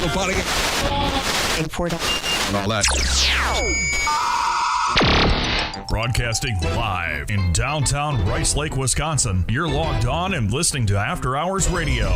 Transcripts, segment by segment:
party. Import And all that. Broadcasting live in downtown Rice Lake, Wisconsin. You're logged on and listening to After Hours Radio.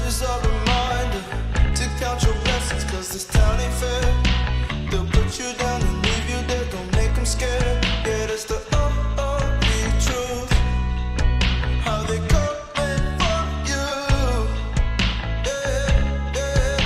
is a reminder to count your blessings, cause this town ain't fair. They'll put you down and leave you there, don't make them scared. Yeah, that's the truth. How they coming for you. Yeah, yeah,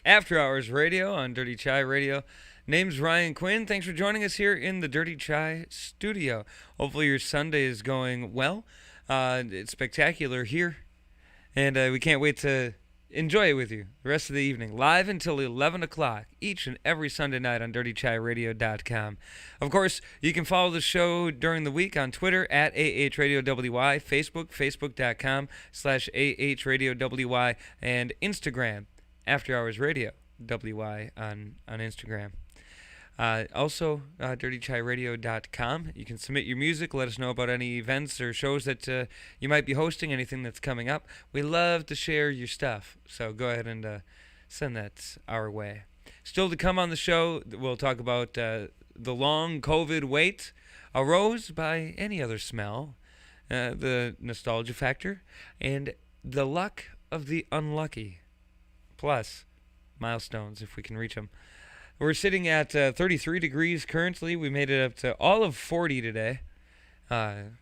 After Hours Radio on Dirty Chai Radio. Name's Ryan Quinn. Thanks for joining us here in the Dirty Chai studio. Hopefully your Sunday is going well. It's spectacular here, and we can't wait to enjoy it with you the rest of the evening. Live until 11 o'clock each and every Sunday night on DirtyChaiRadio.com. Of course, you can follow the show during the week on Twitter at AHRadioWY, Facebook, Facebook.com/AHRadioWY, and Instagram, After Hours Radio WY on Instagram. Also, DirtyChaiRadio.com. You can submit your music. Let us know about any events or shows that you might be hosting, anything that's coming up. We love to share your stuff, so go ahead and send that our way. Still to come on the show, we'll talk about the long COVID wait, a rose by any other smell, the nostalgia factor, and the luck of the unlucky. Plus, milestones, if we can reach them. We're sitting at 33 degrees currently. We made it up to all of 40 today. We're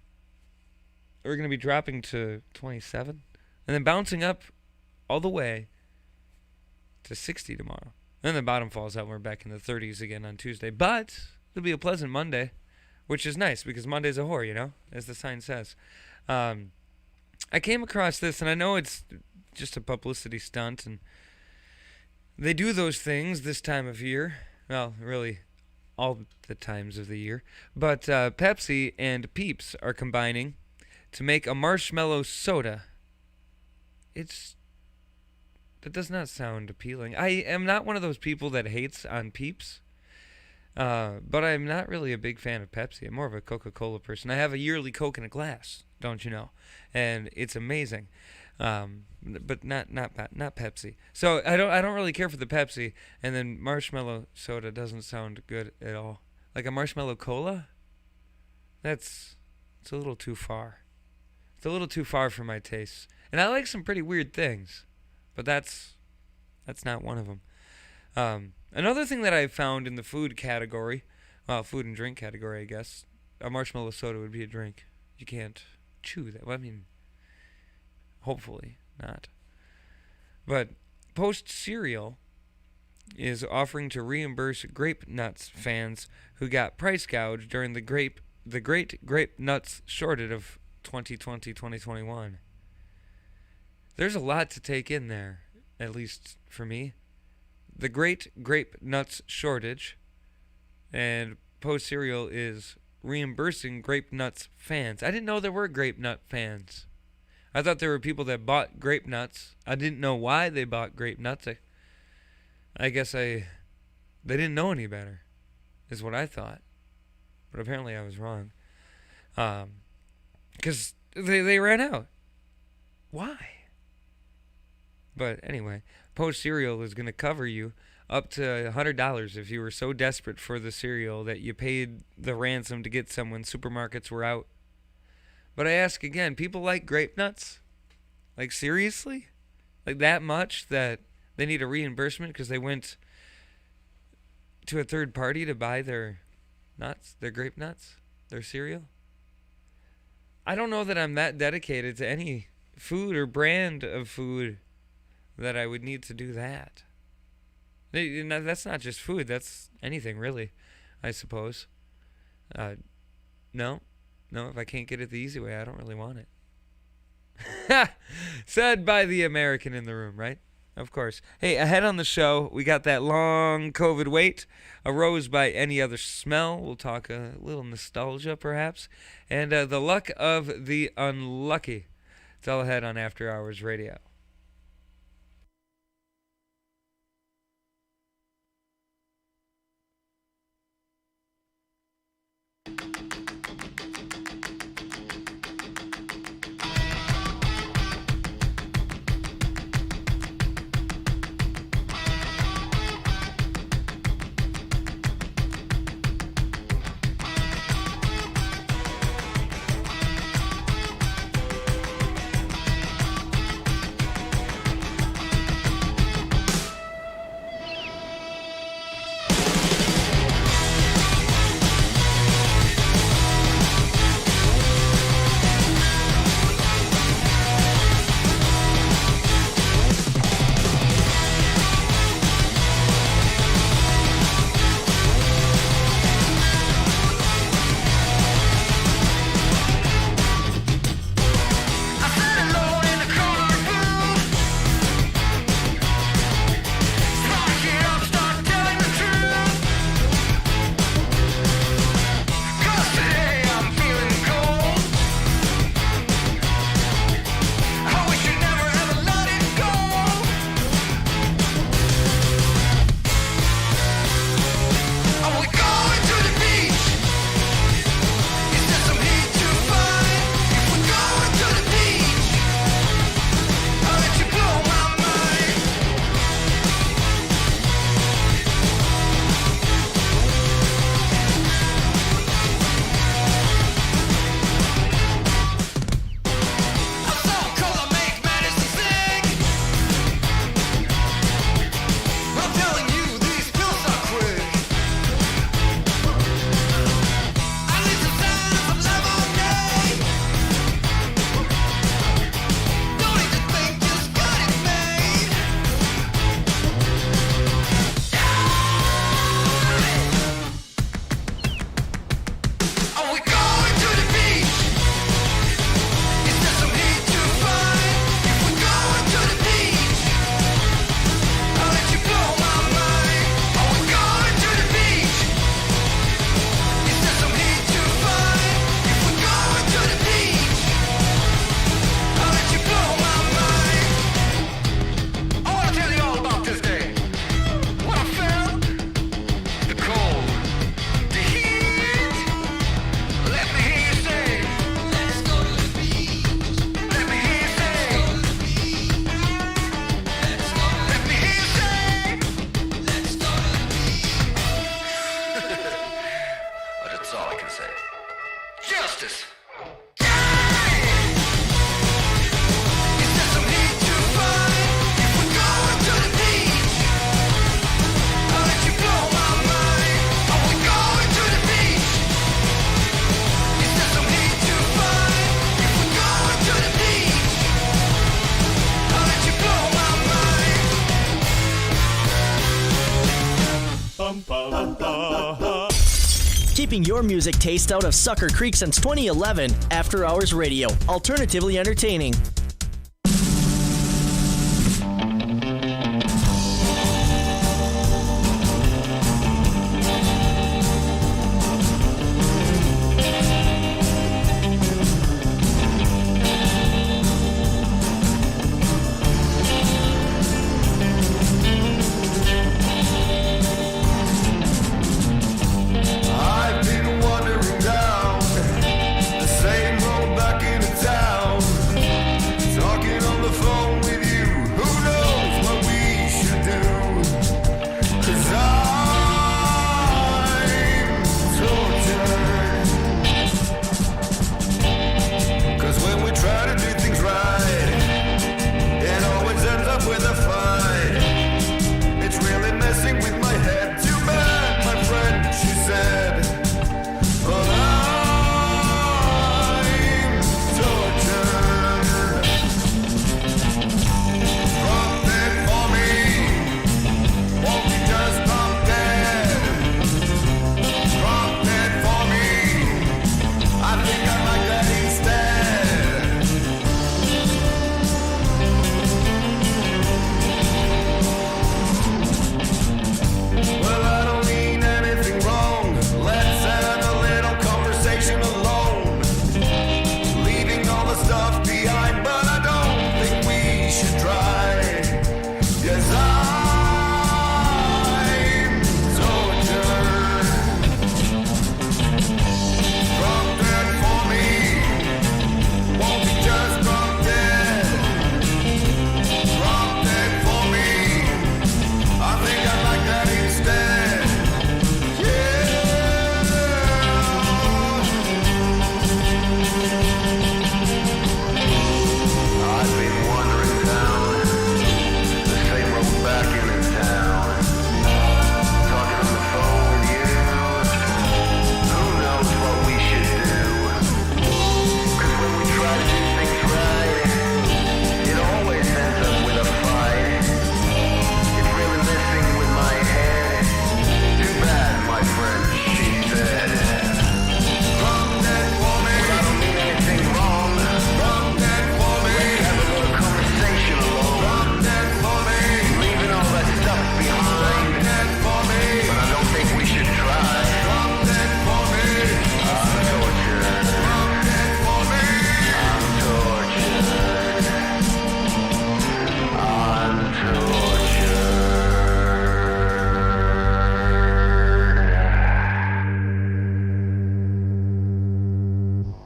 going to be dropping to 27. And then bouncing up all the way to 60 tomorrow. Then the bottom falls out and we're back in the 30s again on Tuesday. But it'll be a pleasant Monday, which is nice because Monday's a whore, you know, as the sign says. I came across this, and I know it's just a publicity stunt, and they do those things this time of year. Well, really, all the times of the year. But Pepsi and Peeps are combining to make a marshmallow soda. That does not sound appealing. I am not one of those people that hates on Peeps. But I'm not really a big fan of Pepsi. I'm more of a Coca-Cola person. I have a yearly Coke in a glass, don't you know? And it's amazing. But not Pepsi. So I don't really care for the Pepsi, and then marshmallow soda doesn't sound good at all. Like a marshmallow cola? It's a little too far. It's a little too far for my tastes. And I like some pretty weird things, but that's not one of them. Another thing that I found in the food category, well, food and drink category, I guess, a marshmallow soda would be a drink. You can't chew that. Well, I mean, hopefully not. But Post Cereal is offering to reimburse Grape Nuts fans who got price gouged during the Great Grape Nuts shortage of 2020-2021. There's a lot to take in there, at least for me. The Great Grape Nuts shortage, and Post Cereal is reimbursing Grape Nuts fans. I didn't know there were Grape Nut fans. I thought there were people that bought grape nuts. I didn't know why they bought grape nuts. I guess they didn't know any better, is what I thought. But apparently I was wrong. Because they ran out. Why? But anyway, Post Cereal is going to cover you up to $100 if you were so desperate for the cereal that you paid the ransom to get some when supermarkets were out. But I ask again, people like grape nuts? Like, seriously? Like, that much that they need a reimbursement because they went to a third party to buy their nuts, their grape nuts, their cereal? I don't know that I'm that dedicated to any food or brand of food that I would need to do that. That's not just food. That's anything, really, I suppose. No, if I can't get it the easy way, I don't really want it. Said by the American in the room, right? Of course. Hey, ahead on the show, we got that long COVID wait, a rose by any other smell. We'll talk a little nostalgia, perhaps, and the luck of the unlucky. It's all ahead on After Hours Radio. Keeping your music taste out of Sucker Creek since 2011, After Hours Radio, alternatively entertaining.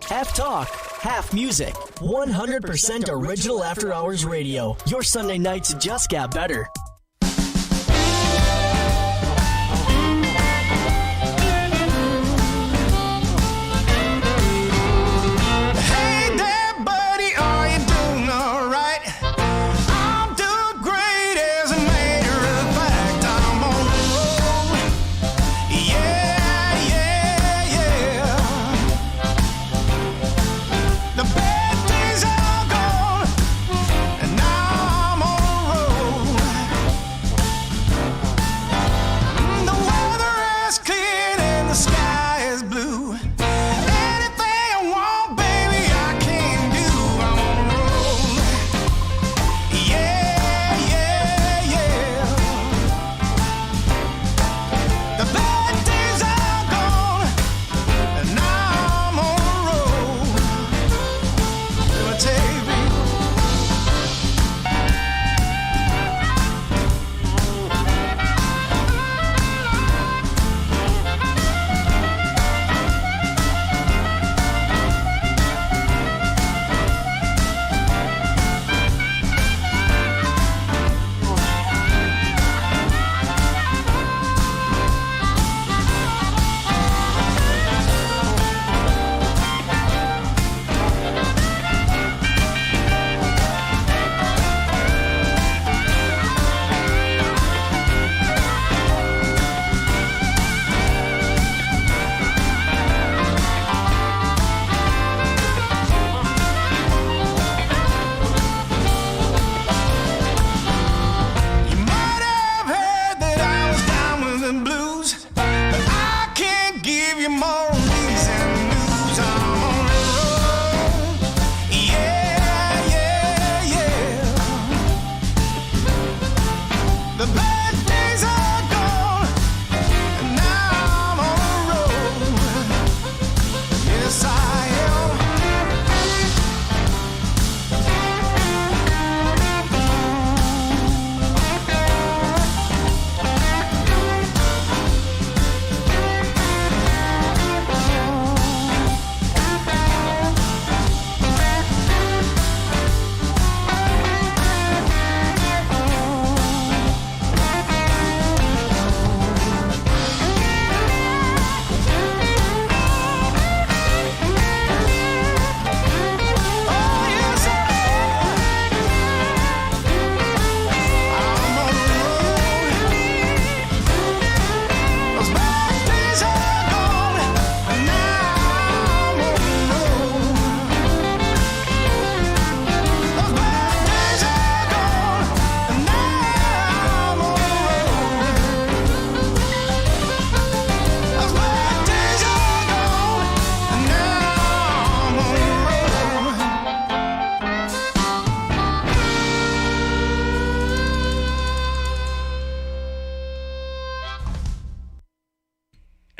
Half talk, half music. 100% original After Hours Radio. Your Sunday nights just got better. Hey there, buddy, are you doing all right? I'm doing great, as a matter of fact. I'm on the road. Yeah, yeah, yeah. The bad days are gone, and now I'm on the road. The bad days are gone, and now I'm on the road. Yes, I am.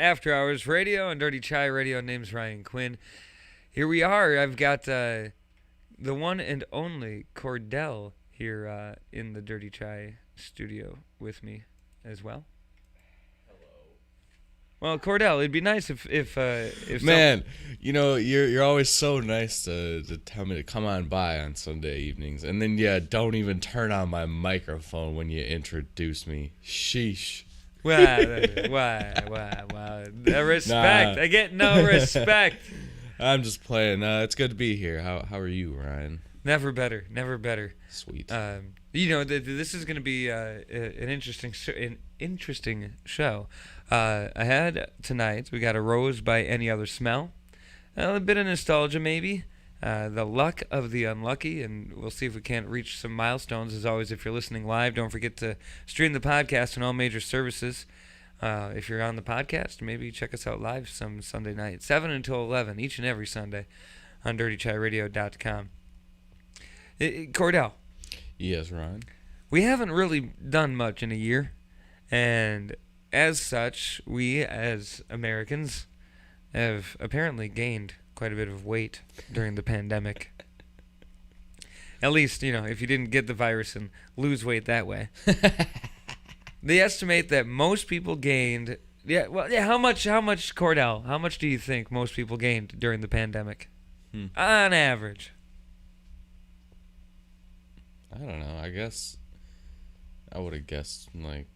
After Hours Radio and Dirty Chai Radio. Name's Ryan Quinn. Here we are. I've got the one and only Cordell here in the Dirty Chai studio with me as well. Well, Cordell, it'd be nice if man, you know, you're always so nice to tell me to come on by on Sunday evenings, and then don't even turn on my microphone when you introduce me. Sheesh. Why? Respect. Nah. I get no respect. I'm just playing. It's good to be here. How are you, Ryan? Never better. Sweet. You know, this is going to be an interesting show. Ahead tonight, we got a Rose by Any Other Smell. A bit of nostalgia, maybe. The Luck of the Unlucky, and we'll see if we can't reach some milestones. As always, if you're listening live, don't forget to stream the podcast on all major services. If you're on the podcast, maybe check us out live some Sunday night, 7 until 11, each and every Sunday on DirtyChaiRadio.com. Cordell. Yes, Ryan. We haven't really done much in a year, and as such, we as Americans have apparently gained quite a bit of weight during the pandemic. At least, you know, if you didn't get the virus and lose weight that way. They estimate that most people gained... how much, Cordell, how much do you think most people gained during the pandemic? On average. I don't know. I guess I would have guessed like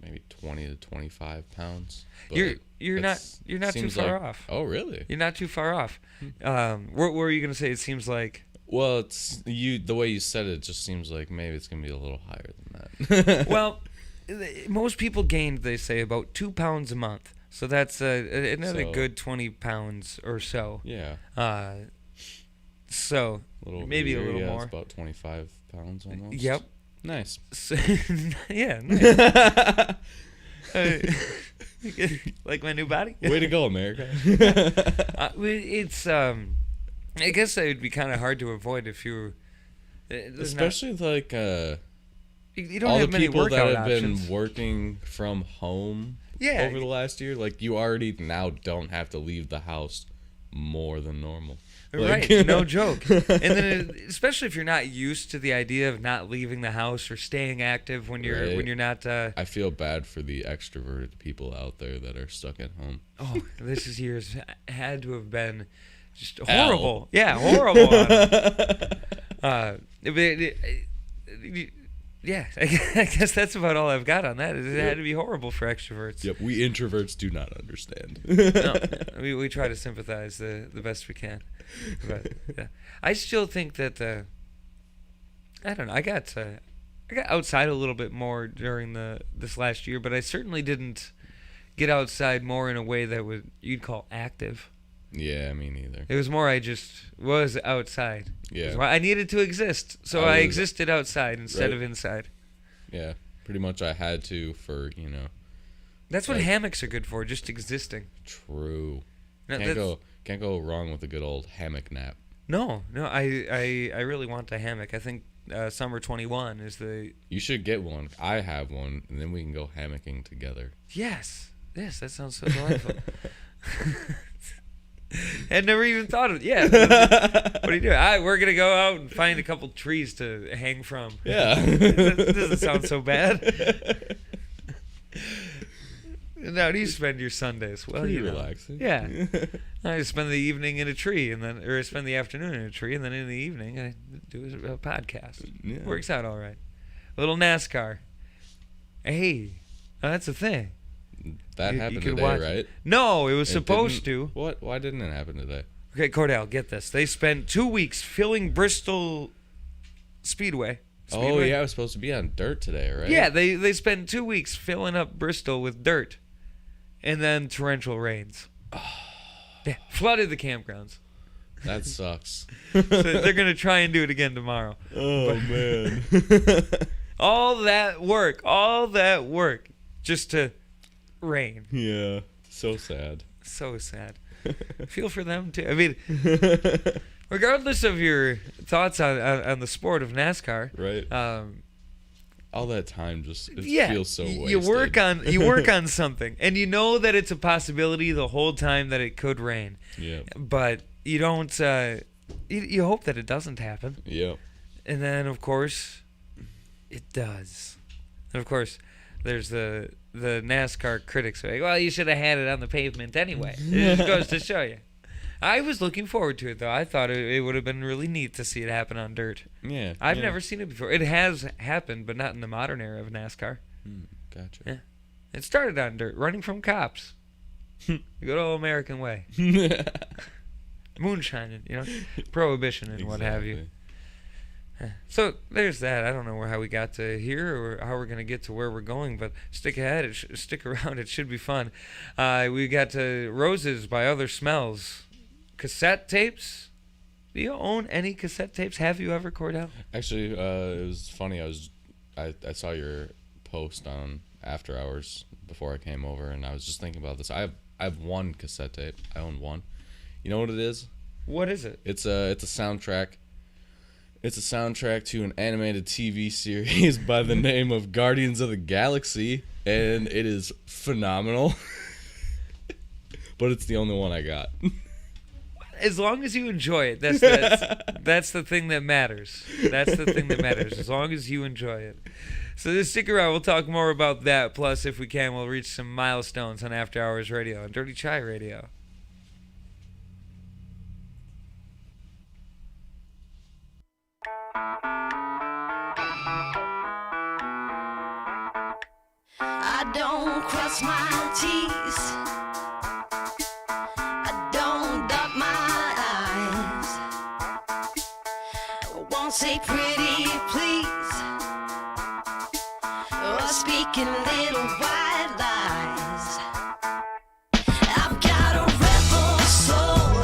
maybe 20 to 25 pounds. But you're not too far off. Oh, really? You're not too far off. What were you gonna say? It seems like. Well, it's the way you said it just seems like maybe it's gonna be a little higher than that. Well, most people gained, they say, about 2 pounds a month. So that's another good 20 pounds or so. Yeah. So maybe a little more. It's about 25 pounds almost. Yep. Nice. So, yeah. Nice. Like my new body. Way to go, America. It's I guess it would be kind of hard to avoid if you. Especially like you don't all have the many people that workout have options. been working from home. Yeah. Over the last year, like you already now don't have to leave the house more than normal. Right, Like, no joke. And then, especially if you're not used to the idea of not leaving the house or staying active when you're not. I feel bad for the extroverted people out there that are stuck at home. Oh, this year's had to have been just horrible. Yeah, horrible. Yeah, I guess that's about all I've got on that. It had to be horrible for extroverts. Yep, we introverts do not understand. No, we try to sympathize the best we can. But yeah, I still think that I don't know. I got outside a little bit more during this last year, but I certainly didn't get outside more in a way that you'd call active. Yeah, me neither. It was more I just was outside. Yeah. I needed to exist, so I existed outside instead of inside. Yeah, pretty much I had to for, That's what hammocks are good for, just existing. True. No, Can't go wrong with a good old hammock nap. No, I really want a hammock. I think Summer 21 is the... You should get one. I have one, and then we can go hammocking together. Yes, that sounds so delightful. I'd never even thought of it. Yeah. What do you do? We're going to go out and find a couple trees to hang from. Yeah. That doesn't sound so bad. And how do you spend your Sundays? Well, Pretty you know. relaxing. Yeah. I spend the evening in a tree, or I spend the afternoon in a tree, and then in the evening I do a podcast. Yeah. Works out all right. A little NASCAR. Hey, that's a thing. That You happened could today, watch it. right? No, it was It supposed didn't- to. What? Why didn't it happen today? Okay, Cordell, get this. They spent 2 weeks filling Bristol Speedway. Oh, yeah, I was supposed to be on dirt today, right? Yeah, they spent 2 weeks filling up Bristol with dirt. And then torrential rains. Yeah, flooded the campgrounds. That sucks. So they're going to try and do it again tomorrow. Oh, man. All that work just to rain. Yeah. So sad. So sad. Feel for them, too. I mean, regardless of your thoughts on the sport of NASCAR, Right. All that time just feels so wasted. you work on something, and you know that it's a possibility the whole time that it could rain. Yeah. But you don't. You hope that it doesn't happen. Yeah. And then, of course, it does. And of course, there's the NASCAR critics who are like, well, you should have had it on the pavement anyway. It just goes to show you. I was looking forward to it, though. I thought it would have been really neat to see it happen on dirt. Yeah. I've never seen it before. It has happened, but not in the modern era of NASCAR. Gotcha. Yeah. It started on dirt, running from cops. The good old American way. Moonshining, prohibition and what have you. So there's that. I don't know how we got to here or how we're going to get to where we're going, but stick around. It should be fun. We got to Roses by Other Smells. Cassette tapes? Do you own any cassette tapes? Have you ever, Cordell? Actually, it was funny. I saw your post on After Hours before I came over, and I was just thinking about this. I have one cassette tape. I own one. You know what it is? What is it? It's a soundtrack. It's a soundtrack to an animated TV series by the name of Guardians of the Galaxy, and it is phenomenal. But it's the only one I got. As long as you enjoy it, that's the thing that matters. That's the thing that matters. As long as you enjoy it. So just stick around. We'll talk more about that. Plus, if we can, we'll reach some milestones on After Hours Radio and Dirty Chai Radio. I don't cross my T's. I don't dot my I's. I won't say pretty please, or speaking little white lies. I've got a rebel soul.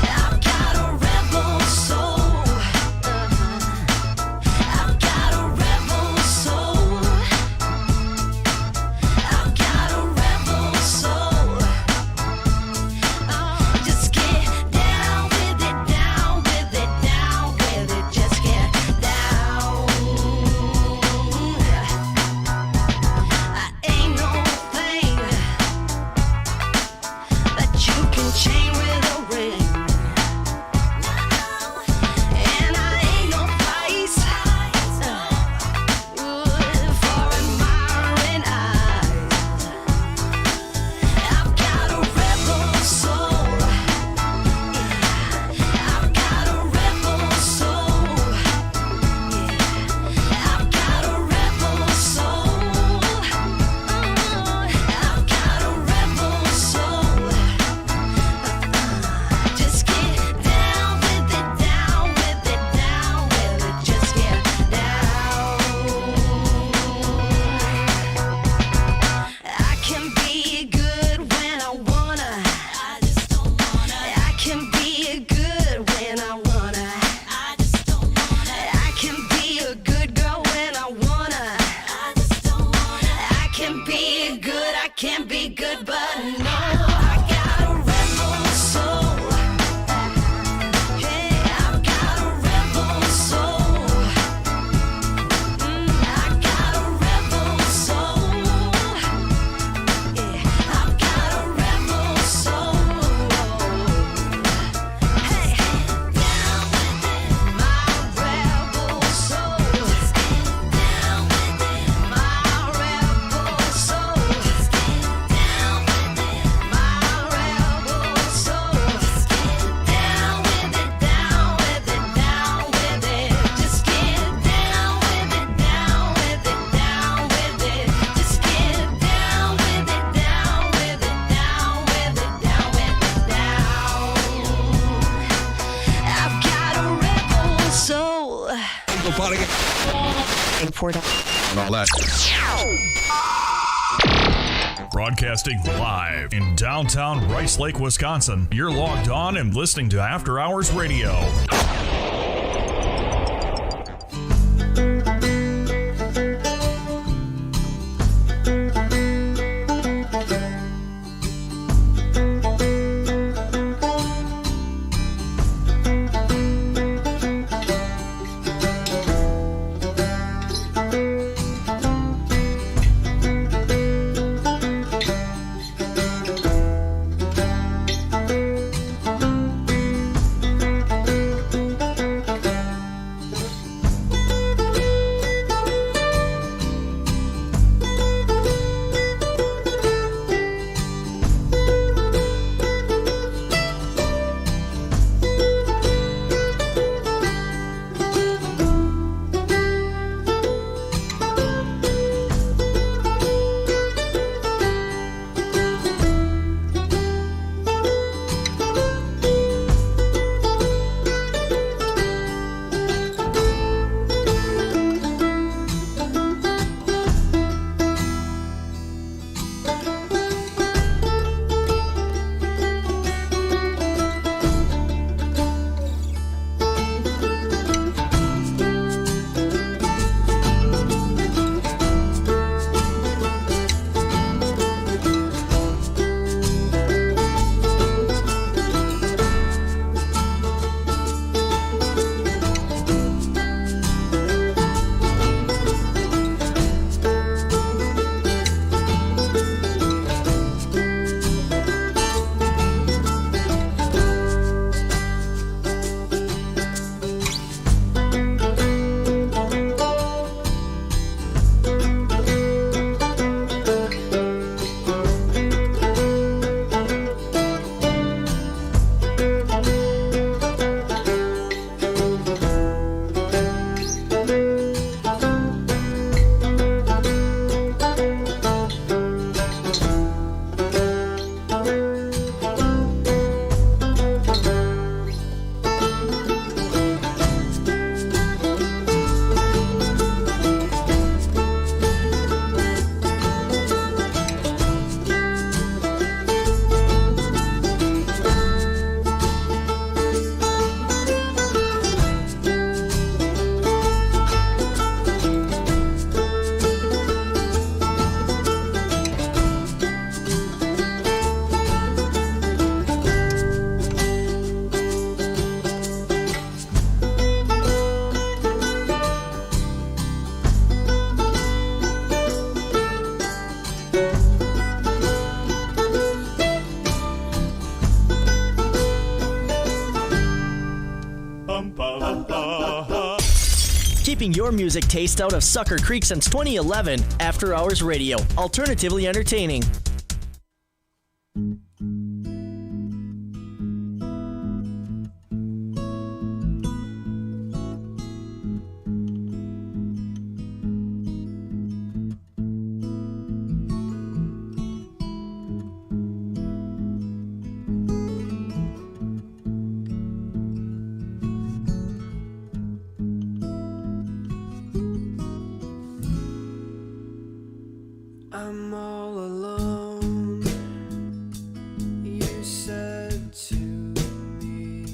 I've got a rebel soul. I've got a rebel soul. I've got a rebel soul. Just get down with it, down with it, down with it. Just get down. Broadcasting live in downtown Rice Lake, Wisconsin. You're logged on and listening to After Hours Radio. Keeping your music taste out of Sucker Creek since 2011, After Hours Radio, alternatively entertaining. I'm all alone, you said to me.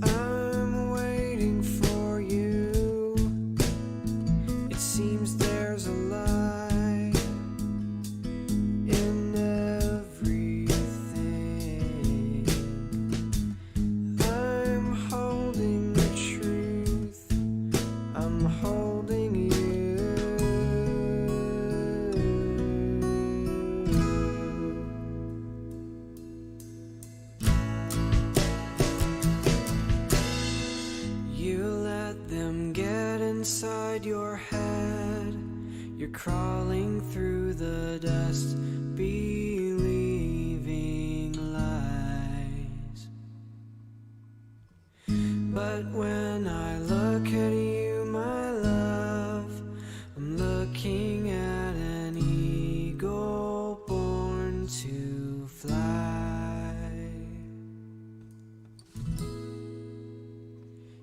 I'm waiting for you. It seems there's a lie in everything. I'm holding the truth, I'm holding you. You let them get inside your head. You're crawling through the dust, believing lies. But when I look at you, my love, I'm looking at an eagle born to fly.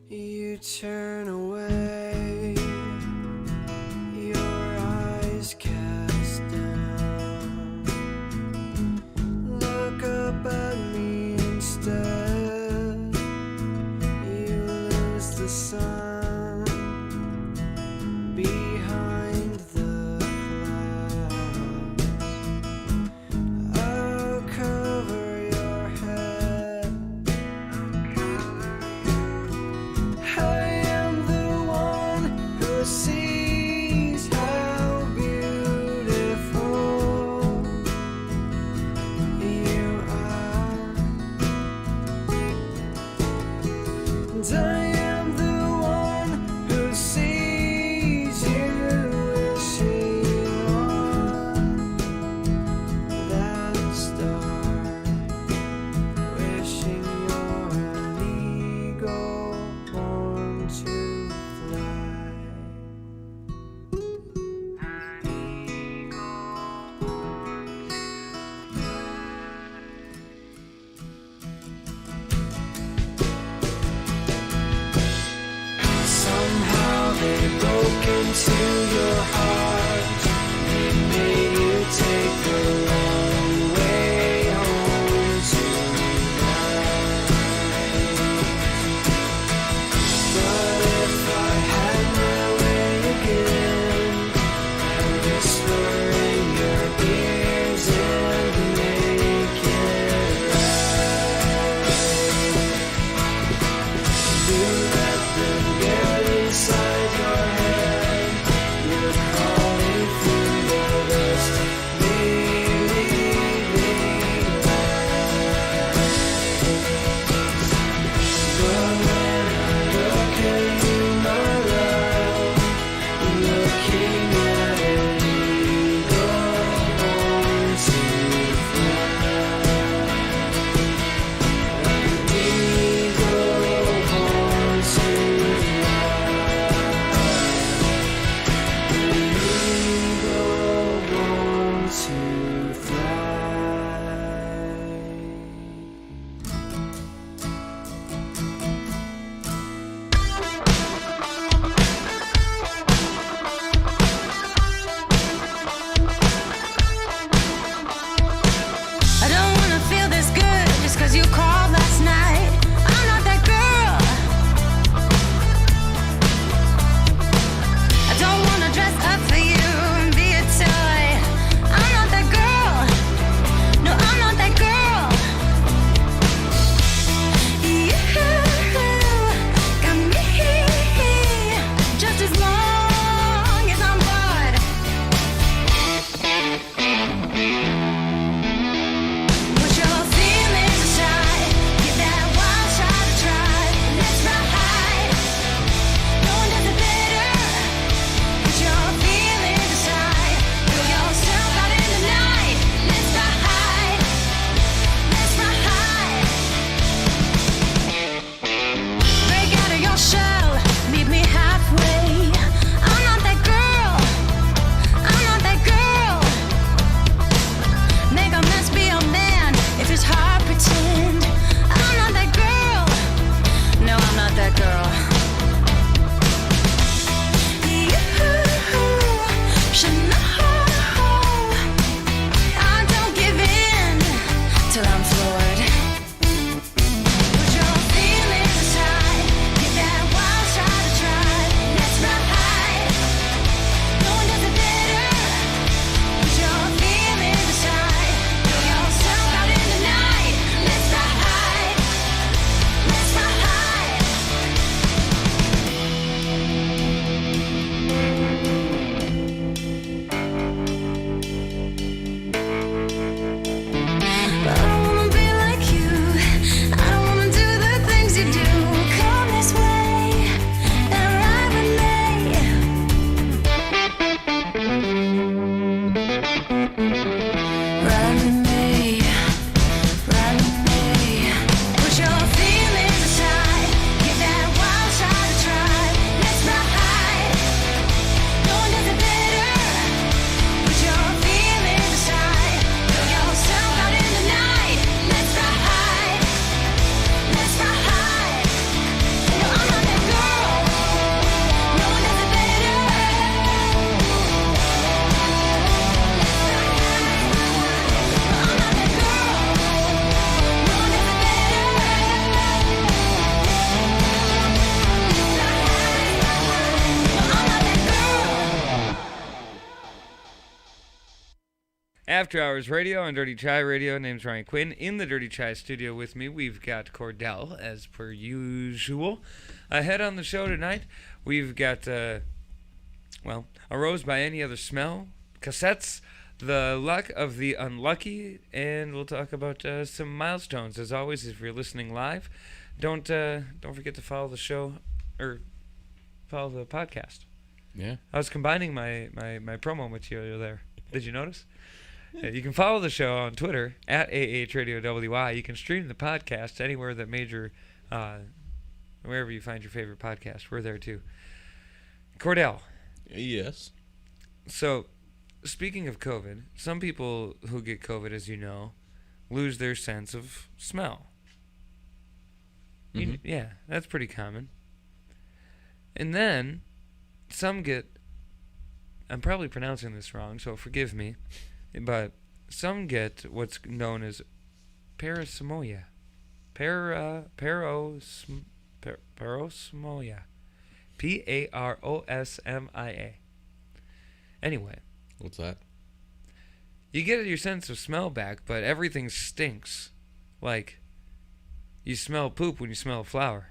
You turn away away, your eyes cast down. Look up at me instead. You lose the sun behind the clouds. I'll cover your head. I am the one who sees how beautiful you are. And I am the one who sees you wishing on that star, wishing you're an eagle born to fly. Somehow they broke into your heart. They made you take the long way home tonight. But if I had my way again, I'd whisper in your ears and make it right. Do let them get inside your head. You're crawling After Hours Radio on Dirty Chai Radio. Name's Ryan Quinn. In the Dirty Chai studio with me, we've got Cordell, as per usual. Ahead on the show tonight, we've got, A Rose by Any Other Smell, cassettes, The Luck of the Unlucky, and we'll talk about some milestones. As always, if you're listening live, don't forget to follow the show, or follow the podcast. Yeah. I was combining my promo material there. Did you notice? You can follow the show on Twitter at AHRadioWY. You can stream the podcast anywhere that wherever you find your favorite podcast. We're there too. Cordell. Yes. So, speaking of COVID, some people who get COVID, as you know, lose their sense of smell. Mm-hmm. Yeah, that's pretty common. And then, some get, I'm probably pronouncing this wrong, so forgive me, but some get what's known as parosmolia. Parosmolia. Parosmia. Anyway. What's that? You get your sense of smell back, but everything stinks. Like, you smell poop when you smell a flower.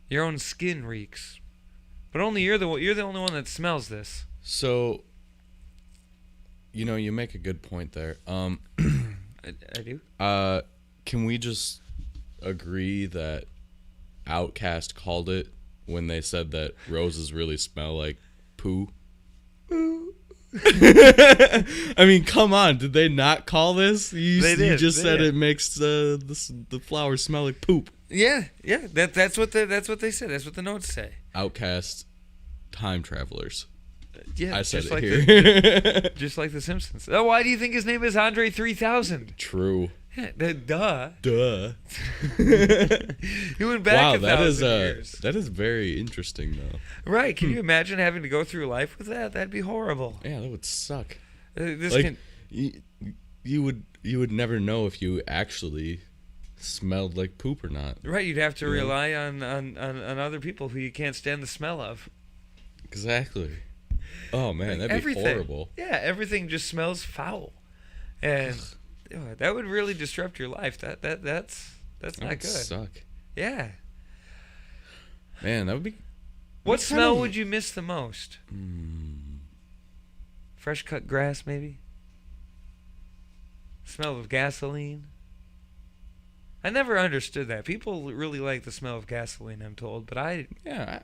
Your own skin reeks. But only you're the only one that smells this. So, you make a good point there. I do? Can we just agree that Outkast called it when they said that roses really smell like poo? I mean, come on. Did they not call this? You just said it makes the flowers smell like poop. Yeah. That's what they said. That's what the notes say. Outkast time travelers. Yeah, I said just it like here. just like The Simpsons. Oh, why do you think his name is Andre 3000? True. Yeah, duh. Duh. He went back 1,000 years. That is very interesting, though. Right? Can you imagine having to go through life with that? That'd be horrible. Yeah, that would suck. You would never know if you actually smelled like poop or not. Right? You'd have to rely on other people who you can't stand the smell of. Exactly. Oh man, that'd be horrible. Yeah, everything just smells foul, and that would really disrupt your life. That's not good. Suck. Yeah. Man, that would be. What smell would you miss the most? Fresh cut grass, maybe. Smell of gasoline. I never understood that. People really like the smell of gasoline, I'm told, but I don't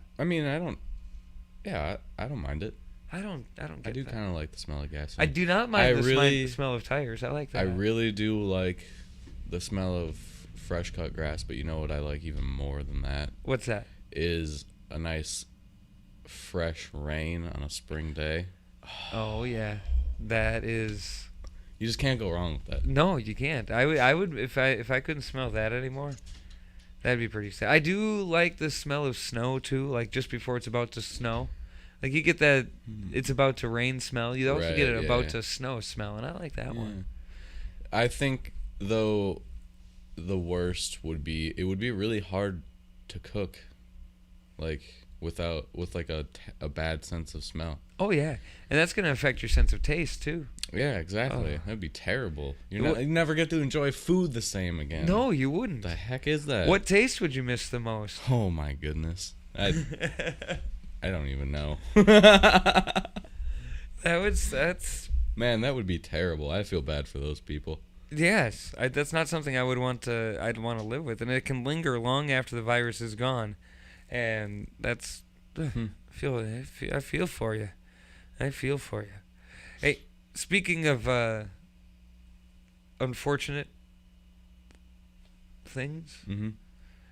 mind it. I don't get I do that. kind of like the smell of gasoline. I do not mind the smell of tires. I like that. I really do like the smell of fresh cut grass, but you know what I like even more than that? What's that? Is a nice fresh rain on a spring day. Oh yeah, that is. You just can't go wrong with that. No, you can't. I would if I couldn't smell that anymore. That'd be pretty sad. I do like the smell of snow too, like just before it's about to snow. Like you get that it's about to rain smell. You also get it about to snow smell, and I like that one. I think though the worst would be really hard to cook, like with a bad sense of smell. Oh yeah, and that's gonna affect your sense of taste too. Yeah, exactly. That'd be terrible. You never get to enjoy food the same again. No, you wouldn't. The heck is that? What taste would you miss the most? Oh my goodness. I don't even know. That's Man, that would be terrible. I feel bad for those people. Yes, that's not something I'd want to live with, and it can linger long after the virus is gone, and that's I feel for you. I feel for you. Hey, speaking of unfortunate things,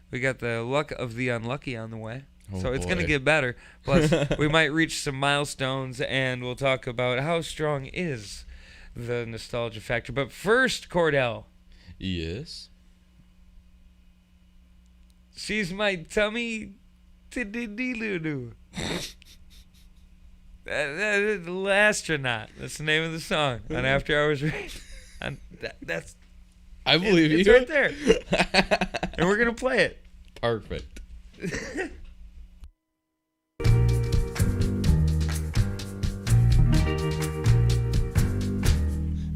we got the luck of the unlucky on the way. So it's going to get better. Plus, we might reach some milestones, and we'll talk about how strong is the nostalgia factor. But first, Cordell. Yes? She's my tummy. The Astronaut. That's the name of the song on After Hours Radio. That's. I believe it's you. Right there. And we're going to play it. Perfect.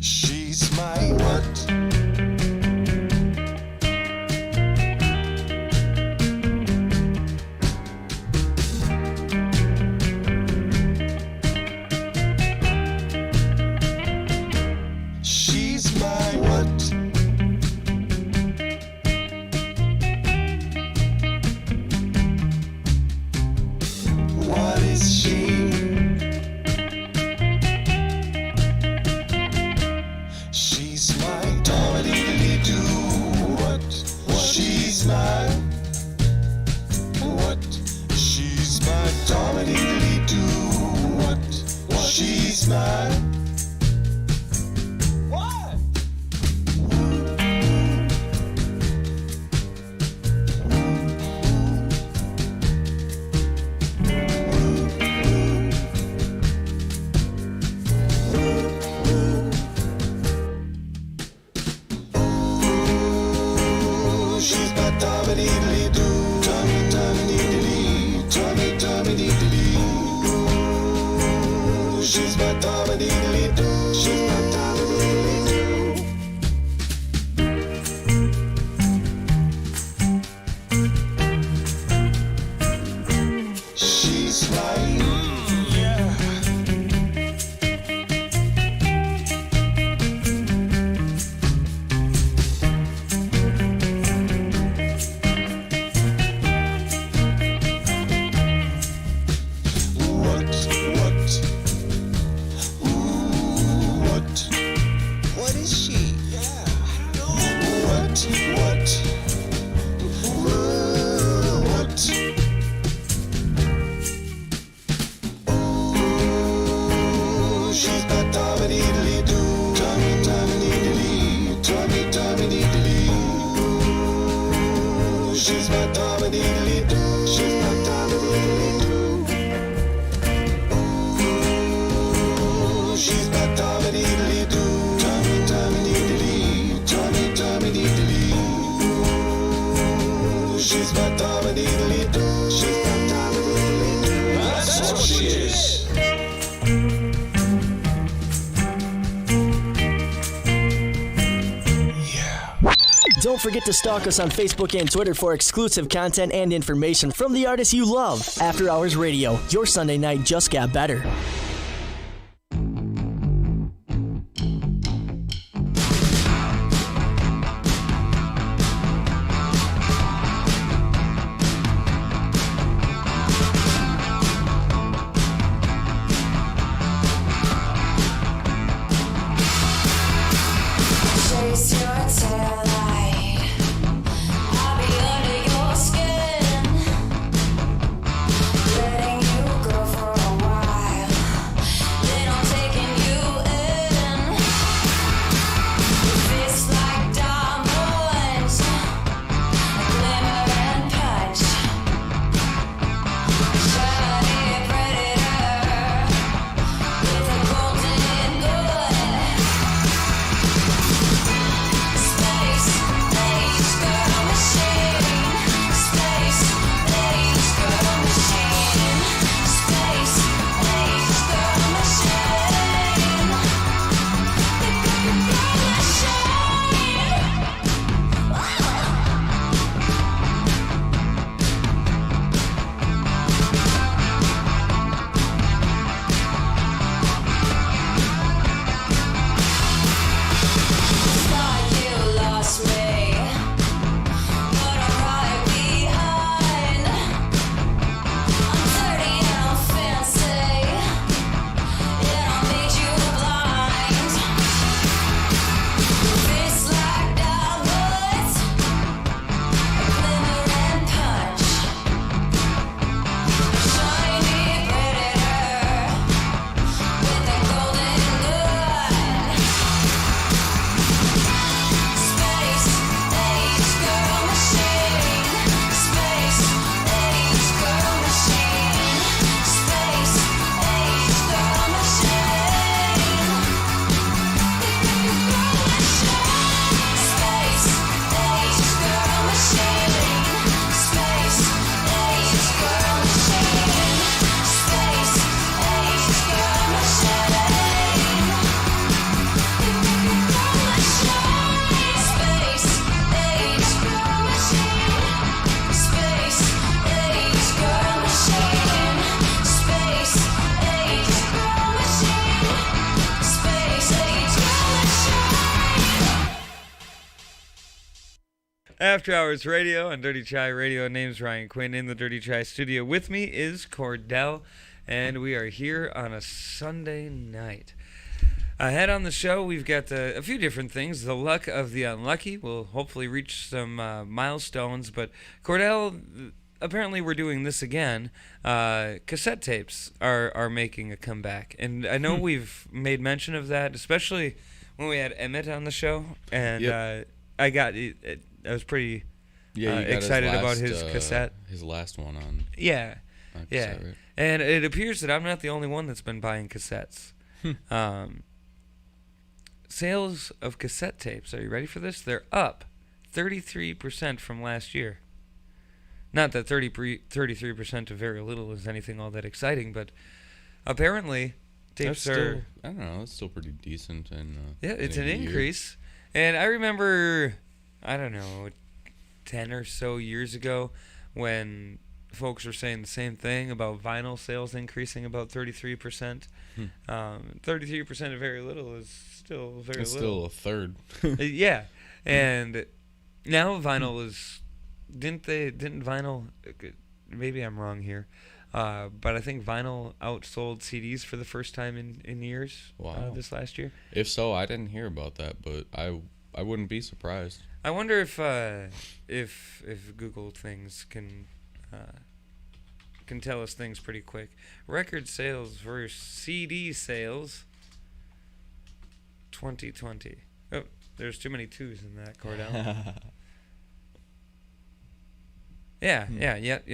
She she's mine. What? She's my Tommy-Diddly-Doo, Tommy-Tommy-Diddly, Tommy-Tommy-Diddly. She's my Tommy-Diddly-Doo, she's my Tommy-Diddly-Doo. She's like, yeah. What is she? Yeah, I don't know. What? Ooh, she's my Tommy-Diddly-Doo, Tommy-Tommy-Diddly, Tommy-Tommy-Diddly. Ooh, she's my Tommy-Diddly-Doo, she's my Tommy-Diddly-Doo. Ooh, she's my Tommy-Diddly-Doo, Tommy-Tommy-Diddly, Tommy-Tommy-Diddly. Ooh, she's my Tommy-Diddly-Doo, she's my Tommy-Diddly-Doo. That's what she is. Don't forget to stalk us on Facebook and Twitter for exclusive content and information from the artists you love. After Hours Radio, your Sunday night just got better. Chase your tail light. I'll be under your skin, letting you go for a while. Then I'm taking you in. Your face like diamonds, glimmer and punch. Shiny predator with a golden gun. Space age girl machine. Space age girl machine. Space age girl machine. Thought you lost me, but I'm right behind. I'm dirty and I'm fancy, and I made you blind. Your face like diamonds, glimmer and punch. Shiny predator with a golden gun. Space age girl machine. Space age girl machine. Space age girl machine. Space age girl machine. Space age girl machine. Space age girl After Hours Radio on Dirty Chai Radio. Name's Ryan Quinn. In the Dirty Chai studio with me is Cordell, and we are here on a Sunday night. Ahead on the show, we've got a few different things. The luck of the unlucky. We'll hopefully reach some milestones. But Cordell, apparently we're doing this again. Cassette tapes are making a comeback, and I know we've made mention of that, especially when we had Emmett on the show, and I was pretty Yeah, you got excited about his cassette. His last one on. Yeah, cassette, right? and it appears that I'm not the only one that's been buying cassettes. Sales of cassette tapes, are you ready for this? They're up 33% from last year. Not that 33% of very little is anything all that exciting, but apparently tapes are... I don't know, it's still pretty decent. And yeah, it's in an a year. increase. And I remember, I don't know, 10 or so years ago when folks were saying the same thing about vinyl sales increasing about 33%. 33% of very little is still very It's little. still a third. Yeah, and now vinyl is... Didn't vinyl... Maybe I'm wrong here. But I think vinyl outsold CDs for the first time in years. Wow. This last year. If so, I didn't hear about that, but I wouldn't be surprised. I wonder if Google things can tell us things pretty quick. Record sales versus CD sales 2020. Oh, there's too many twos in that, Cordell. Yep.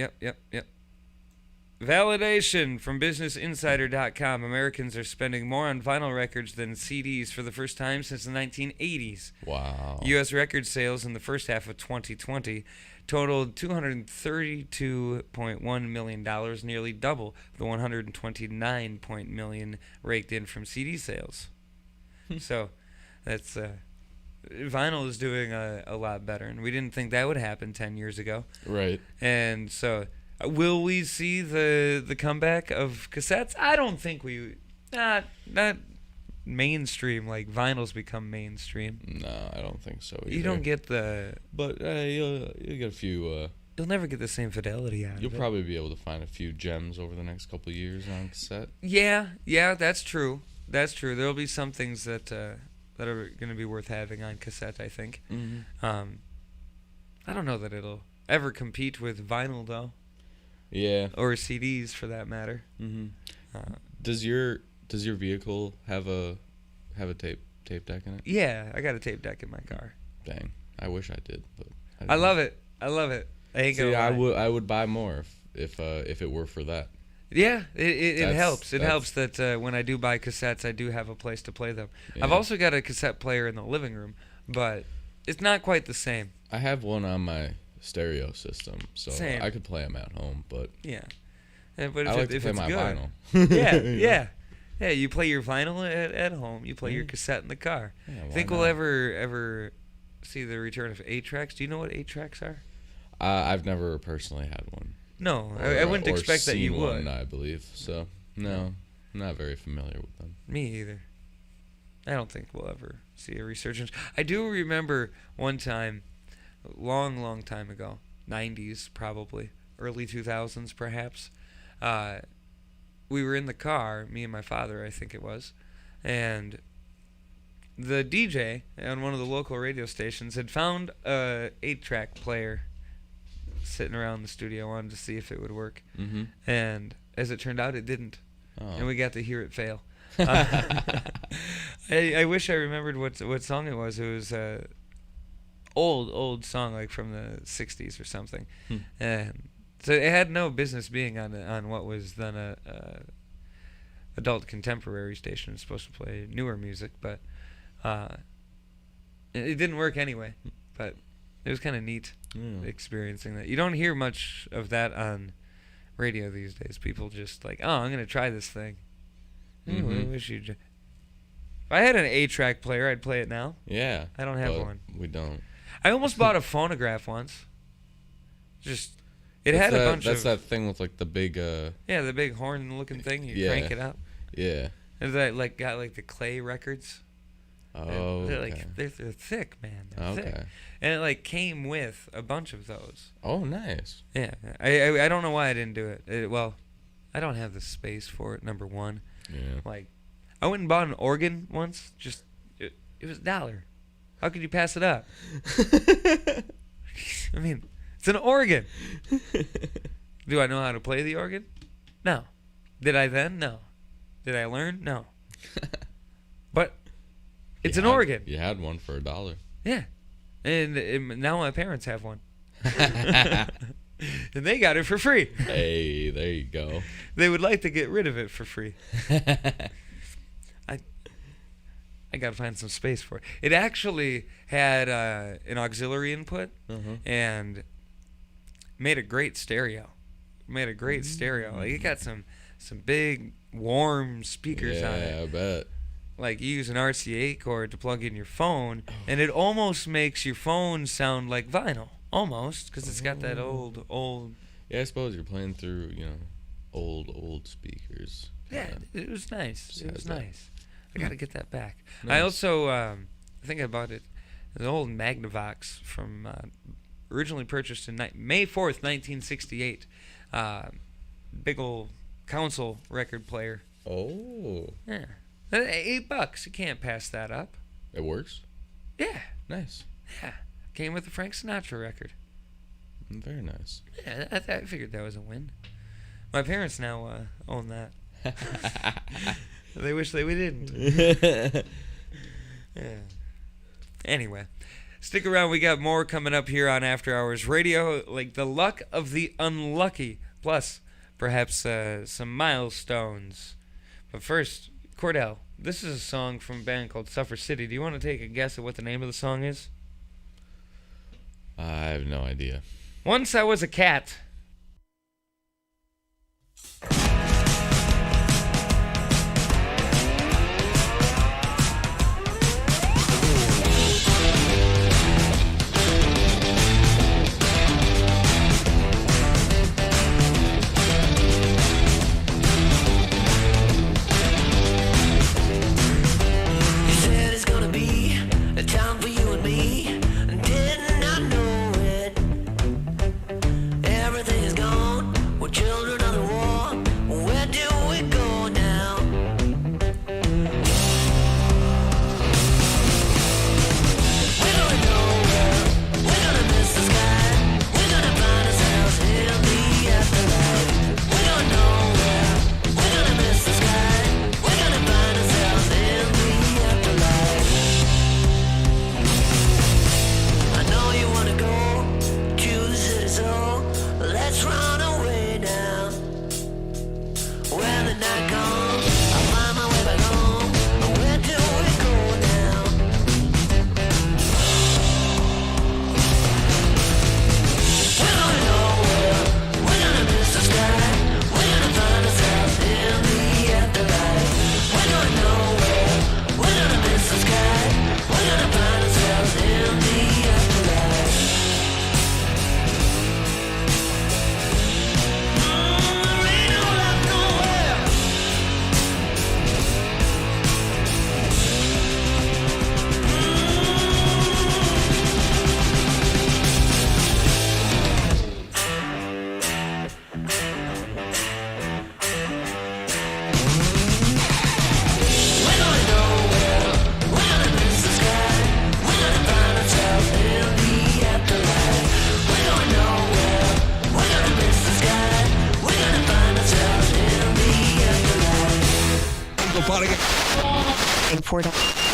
Validation from BusinessInsider.com. Americans are spending more on vinyl records than CDs for the first time since the 1980s. Wow. U.S. record sales in the first half of 2020 totaled $232.1 million, nearly double the $129 million raked in from CD sales. So that's vinyl is doing a lot better, and we didn't think that would happen 10 years ago. Right. And so, will we see the comeback of cassettes? I don't think we... Not mainstream, like vinyl's become mainstream. No, I don't think so either. You don't get the... But you'll get a few... You'll never get the same fidelity out of it. You'll probably be able to find a few gems over the next couple of years on cassette. Yeah, that's true. That's true. There'll be some things that are going to be worth having on cassette, I think. Mm-hmm. I don't know that it'll ever compete with vinyl, though. Yeah. Or CDs, for that matter. Mm-hmm. Does your vehicle have a tape deck in it? Yeah, I got a tape deck in my car. Dang, I wish I did, but I love it. I ain't gonna lie. I would buy more if it were for that. Yeah, it helps. It that's- helps that when I do buy cassettes, I do have a place to play them. Yeah. I've also got a cassette player in the living room, but it's not quite the same. I have one on my stereo system, so Same. I could play them at home, but Yeah. But I like to if play it's my good, vinyl. yeah. You play your vinyl at home. You play your cassette in the car. Yeah, why Think we'll not? ever see the return of 8-tracks? Do you know what 8-tracks are? I've never personally had one. No, Or, I wouldn't or expect that you seen would. one, I believe. So no, I'm not very familiar with them. Me either. I don't think we'll ever see a resurgence. I do remember one time, long time ago, 90s probably, early 2000s perhaps. We were in the car, me and my father, I think it was, and the DJ on one of the local radio stations had found a 8-track player sitting around the studio. Wanted to see if it would work, Mm-hmm. and as it turned out, it didn't. Oh. And we got to hear it fail. I wish I remembered what song it was. It was a old song, like from the 60s or something. And so it had no business being on what was then a adult contemporary station. It's supposed to play newer music, but it didn't work anyway. But it was kind of neat experiencing that. You don't hear much of that on radio these days. People just like, oh, I'm gonna try this thing. I wish you'd. If I had an 8-track player, I'd play it now. Yeah. I don't have but one. We don't. I almost bought a phonograph once. It had a bunch That's of that thing with like the big. yeah, the big horn-looking thing. You crank it up. Yeah. And that like got like the clay records. Oh. They're okay. like they're thick, man. They're thick. Okay. And it like came with a bunch of those. Oh, nice. Yeah, I don't know why I didn't do it. Well, I don't have the space for it. Number one, Yeah. like I went and bought an organ once. Just it was $1. How could you pass it up? I mean, It's an organ. Do I know how to play the organ? No. Did I then? No. Did I learn? No. But it's an organ. You had one for $1. Yeah. And now my parents have one. And they got it for free. Hey, there you go. They would like to get rid of it for free. I got to find some space for it. It actually had an auxiliary input and made a great stereo. Like it got some big warm speakers on it. Yeah, I bet. Like you use an RCA cord to plug in your phone, and it almost makes your phone sound like vinyl, almost, because it's got that old. Yeah, I suppose you're playing through, old speakers. Yeah, it was nice. It was Sad nice. I got to get that back. Nice. I also, I think I bought it, an old Magnavox from, originally purchased in May 4th, 1968. Big old console record player. Oh. Yeah. $8. You can't pass that up. It works? Yeah. Nice. Yeah. Came with the Frank Sinatra record. Very nice. Yeah, I figured that was a win. My parents now own that. They wish we didn't. Yeah. Anyway, stick around. We got more coming up here on After Hours Radio, like the luck of the unlucky, plus perhaps some milestones. But first, Cordell, this is a song from a band called Suffer City. Do you want to take a guess at what the name of the song is? I have no idea. Once I Was a Cat.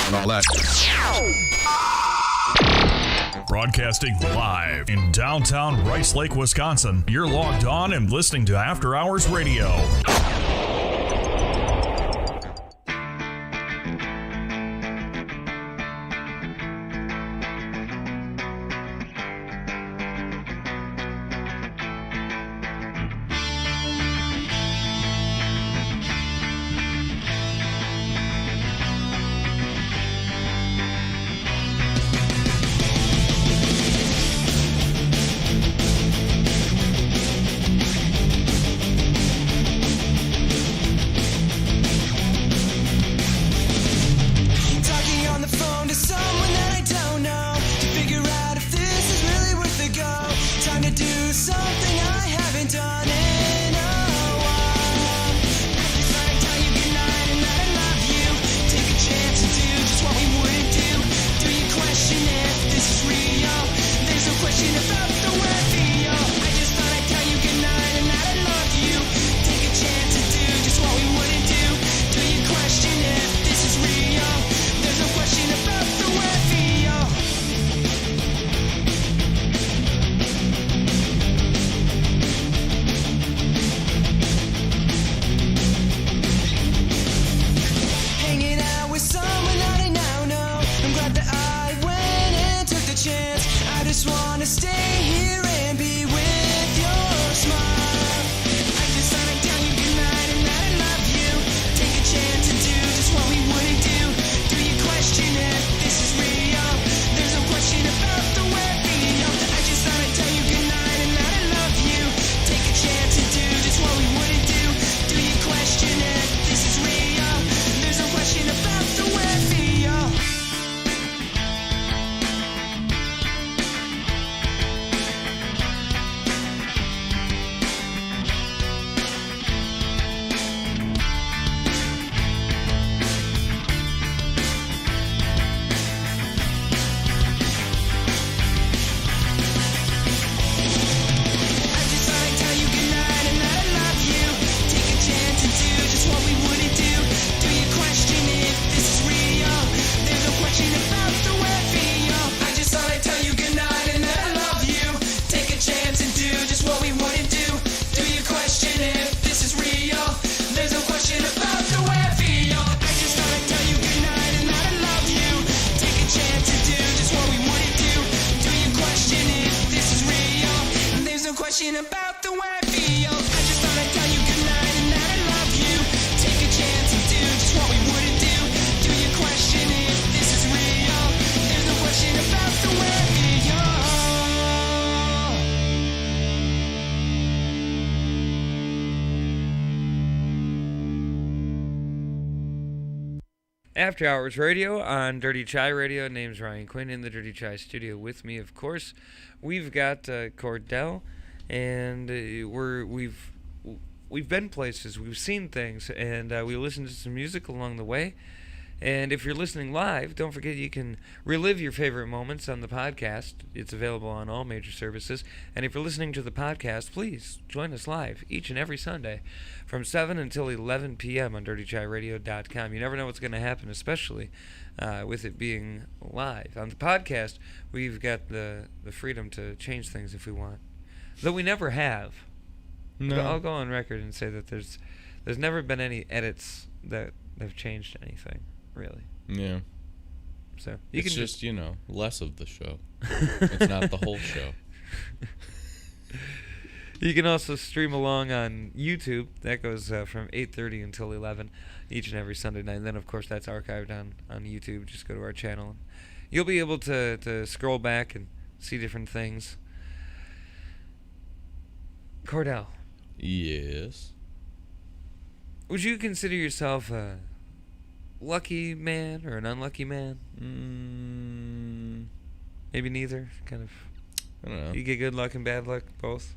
And all that. Broadcasting live in downtown Rice Lake, Wisconsin. You're logged on and listening to After Hours Radio. After Hours Radio on Dirty Chai Radio. Name's Ryan Quinn in the Dirty Chai studio with me, of course. We've got Cordell, and we've been places, we've seen things, and we listened to some music along the way. And if you're listening live, don't forget you can relive your favorite moments on the podcast. It's available on all major services. And if you're listening to the podcast, please join us live each and every Sunday from 7 until 11 p.m. on dirtychiradio.com. You never know what's going to happen, especially with it being live. On the podcast, we've got the freedom to change things if we want. Though we never have. No. I'll go on record and say that there's never been any edits that have changed anything. Really. Yeah. So it's just, less of the show. It's not the whole show. You can also stream along on YouTube. That goes from 8:30 until 11 each and every Sunday night. And then, of course, that's archived on YouTube. Just go to our channel. You'll be able to scroll back and see different things. Cordell. Yes. Would you consider yourself a lucky man or an unlucky man? Maybe neither. Kind of. I don't know. You get good luck and bad luck, both.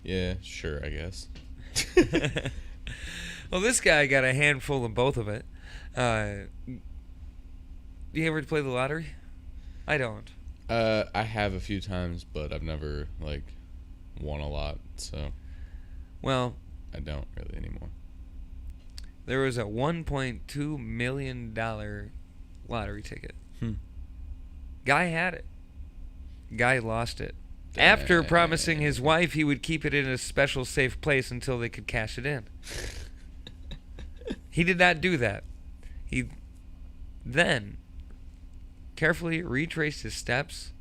Yeah, sure, I guess. Well, this guy got a handful of both of it. Do you ever play the lottery? I don't. I have a few times, but I've never won a lot, so. Well, I don't really anymore. there was a $1.2 million lottery ticket. Guy had it. Guy lost it. After promising his wife he would keep it in a special safe place until they could cash it in. He did not do that. He then carefully retraced his steps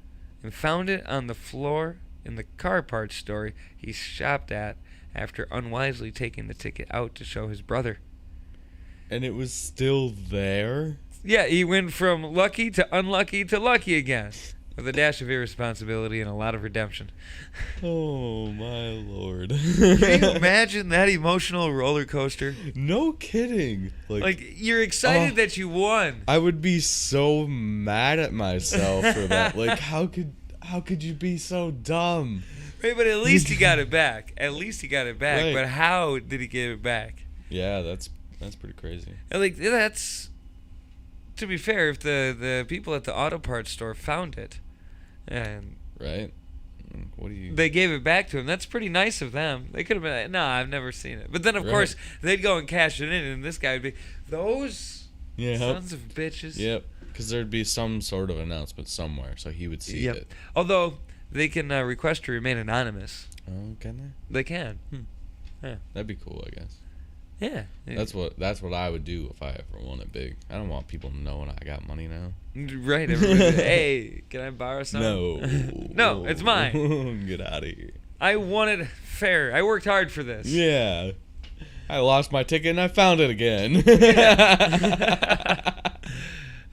and found it on the floor in the car parts store he shopped at after unwisely taking the ticket out to show his brother. And it was still there? Yeah, he went from lucky to unlucky to lucky again, with a dash of irresponsibility and a lot of redemption. Oh, my Lord. Can you imagine that emotional roller coaster? No kidding. Like you're excited that you won. I would be so mad at myself for that. How could you be so dumb? Right, but at least he got it back. At least he got it back. Right. But how did he get it back? Yeah, that's pretty crazy. And that's, to be fair, if the people at the auto parts store found it, and right? What do you? they gave it back to him, that's pretty nice of them. They could have been like, nah, I've never seen it. But then, of Right. course, they'd go and cash it in, and this guy would be, those Yeah. sons of bitches. Yep. Because there'd be some sort of announcement somewhere, so he would see it. Although, they can request to remain anonymous. Oh, can they? They can. That'd be cool, I guess. Yeah. That's what I would do if I ever won it big. I don't want people knowing I got money now. Right. Everybody, hey, can I borrow some? No. No, it's mine. Get out of here. I won it fair. I worked hard for this. Yeah. I lost my ticket and I found it again.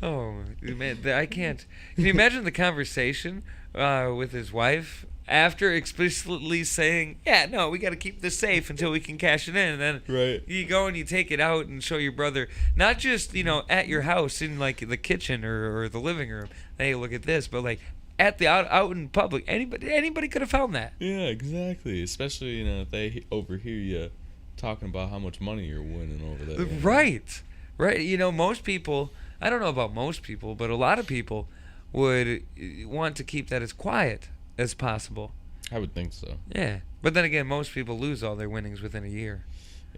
Oh, man, I can't. Can you imagine the conversation with his wife after explicitly saying, yeah, no, we got to keep this safe until we can cash it in. And then Right. you go and you take it out and show your brother, not just, at your house in the kitchen or the living room. Hey, look at this. But at the out in public, anybody could have found that. Yeah, exactly. Especially, if they overhear you talking about how much money you're winning over there. Right. Most people, I don't know about most people, but a lot of people would want to keep that as quiet as possible. I would think so. Yeah. But then again, most people lose all their winnings within a year.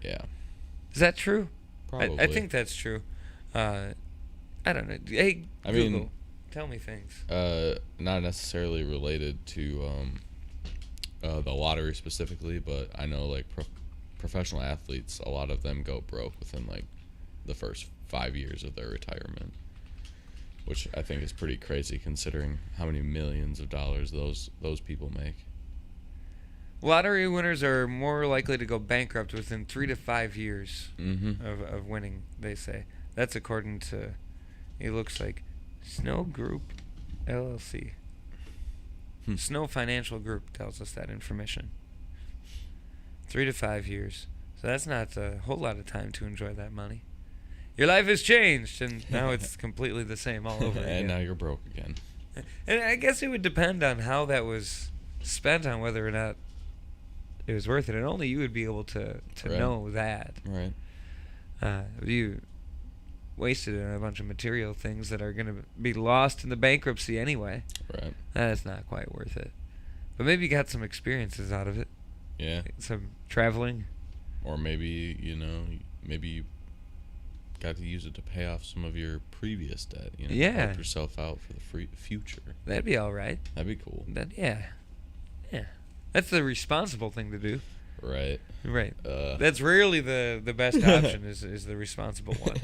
Yeah. Is that true? Probably. I think that's true. I don't know. Hey, I Google, mean, tell me things. Not necessarily related to the lottery specifically, but I know professional athletes, a lot of them go broke within the first 5 years of their retirement, which I think is pretty crazy considering how many millions of dollars those people make. Lottery winners are more likely to go bankrupt within 3 to 5 years of winning, they say. That's according to, it looks like, Snow Group LLC. Snow Financial Group tells us that information. 3 to 5 years. So that's not a whole lot of time to enjoy that money. your life has changed, and now it's completely the same all over again. And now you're broke again. And I guess it would depend on how that was spent, on whether or not it was worth it, and only you would be able to Right. know that. Right. If you wasted it on a bunch of material things that are going to be lost in the bankruptcy anyway, Right. that's not quite worth it. But maybe you got some experiences out of it, Yeah. some traveling. Or maybe, maybe you got to use it to pay off some of your previous debt. Yeah. Help yourself out for the future. That'd be all right. That'd be cool. Then yeah. That's the responsible thing to do. Right. Right. That's rarely the best option is the responsible one.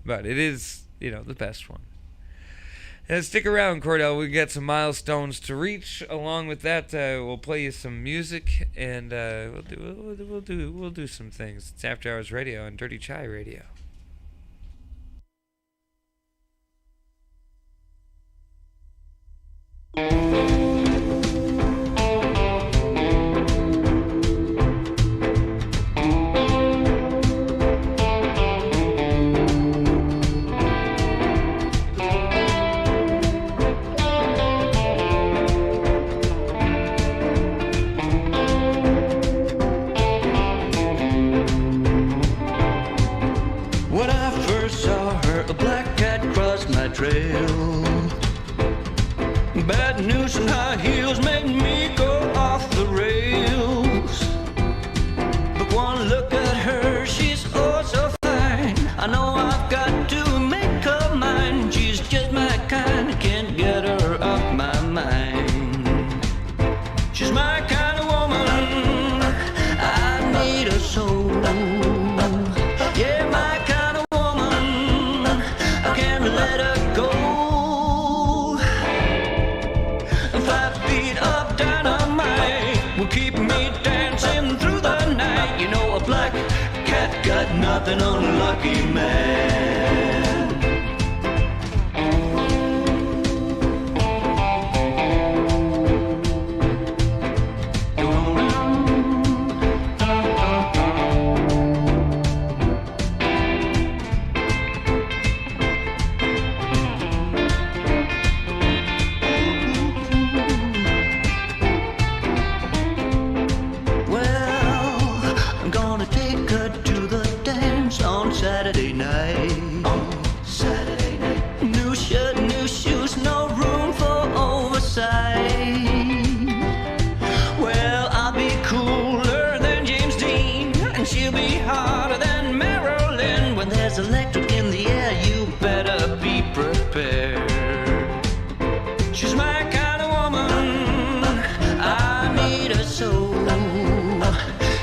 But it is, the best one. And stick around, Cordell. We got some milestones to reach. Along with that, we'll play you some music, and we'll do some things. It's After Hours Radio on Dirty Chai Radio. When I first saw her, a black cat crossed my trail. Bad news and high heels made me go off the rails. But one look at her, she's oh so fine. I know I've got to make her mine. She's just my kind, I can't get her off my mind. She's my kind of woman, I need a soul. Yeah, my kind of woman, I can't let her go. 5 feet of dynamite will keep me dancing through the night. You know, a black cat got nothing on a lucky man. Well, I'm gonna take her to the dance on Saturday night. Saturday night. New shirt, new shoes, no room for oversight. Well, I'll be cooler than James Dean, and she'll be hotter than Marilyn. When there's electric in the air, you better be prepared. She's my kind of woman, I need a soul.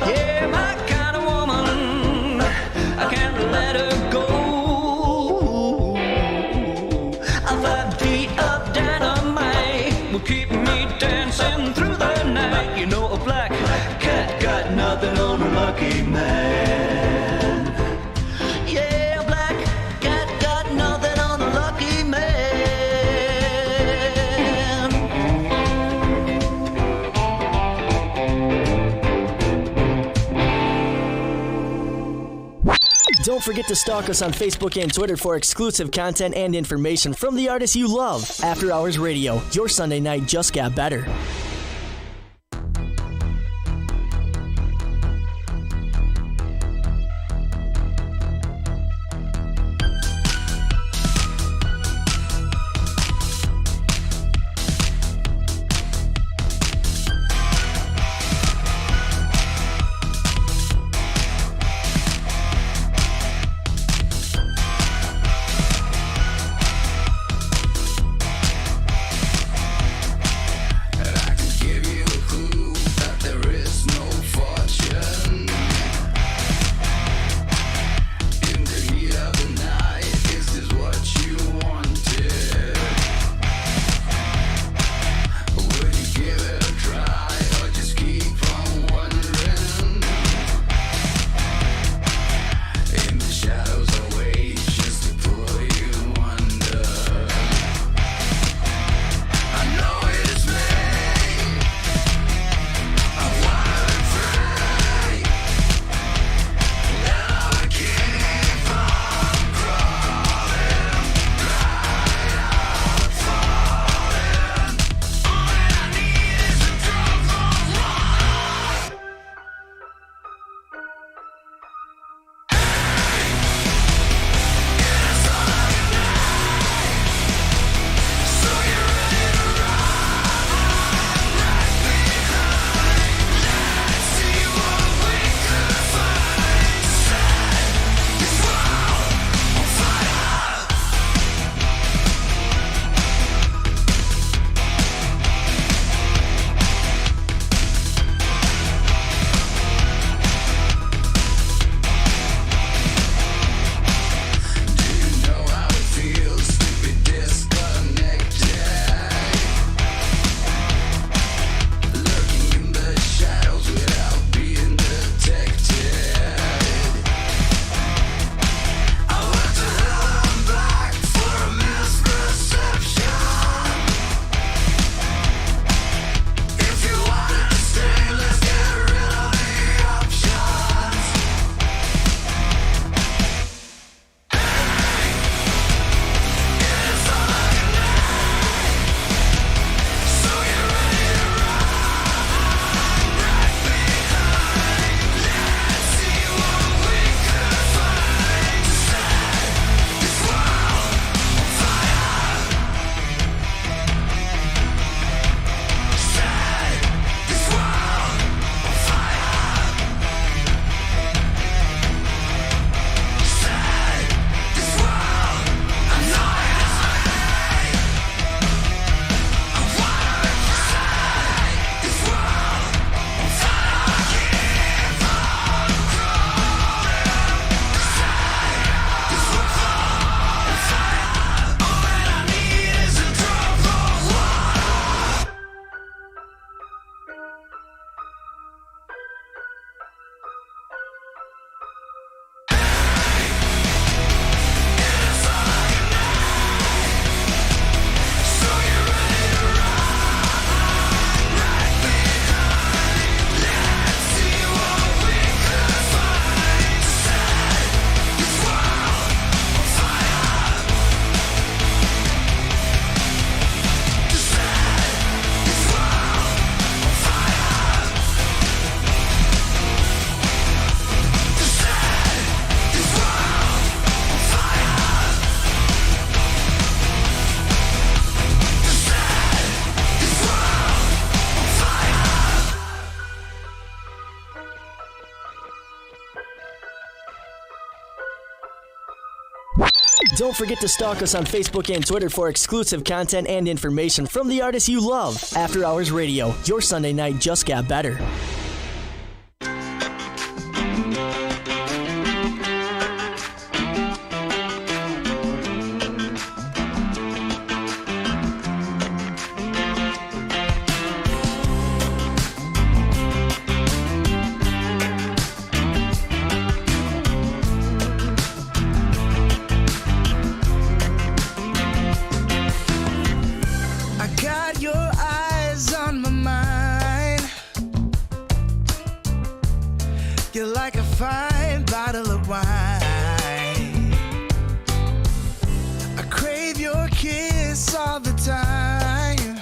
Yeah, my kind of woman, I can't let her go. 5 feet of dynamite will keep me dancing through the night. You know, a black cat got nothing on a lucky man. Yeah, a black cat got nothing on a lucky man. Don't forget to stalk us on Facebook and Twitter for exclusive content and information from the artists you love. After Hours Radio, your Sunday night just got better. I Don't forget to stalk us on Facebook and Twitter for exclusive content and information from the artists you love. After Hours Radio, your Sunday night just got better. I got your eyes on my mind. You're like a fine bottle of wine. I crave your kiss all the time.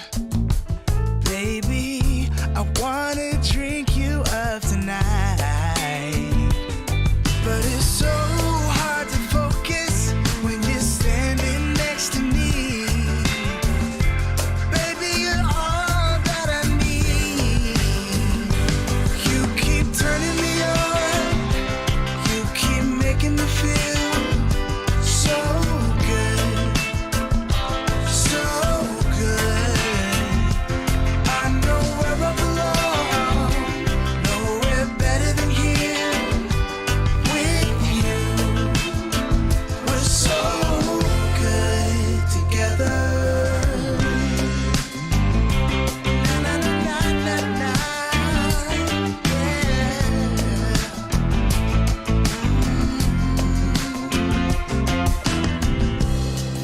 Baby, I wanna drink you up tonight. But it's so hard to focus when you're standing next to me. Baby, you're all that I need. You keep turning me on. You keep making me feel so good. So good. I know where I belong. Nowhere better than here with you. We're so good together. Na na na na na, yeah.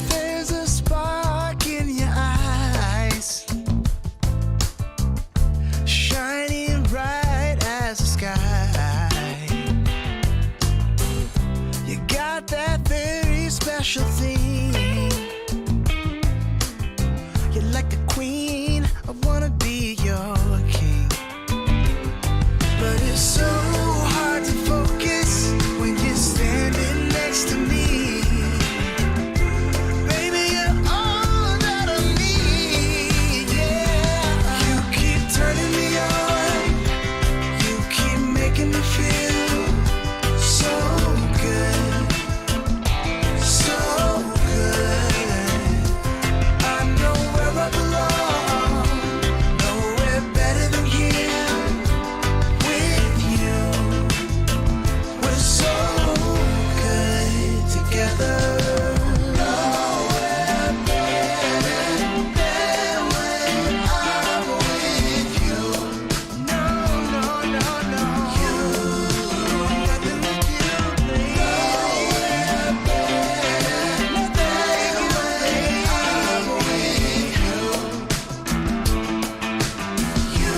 There's a spark in your eyes, shining bright as the sky. You got that very special thing. You're like a queen, I wanna be your king. But it's so hard to focus when you're standing next to me. Baby, you're all that I need, yeah. You keep turning me on. You keep making me feel so good. So good. I know where I belong. Nowhere better than here with you. We're so good together. Nowhere better than when I'm with you. No, no, no, no. You, nothing like you, baby. Nowhere better than when I'm with you. You,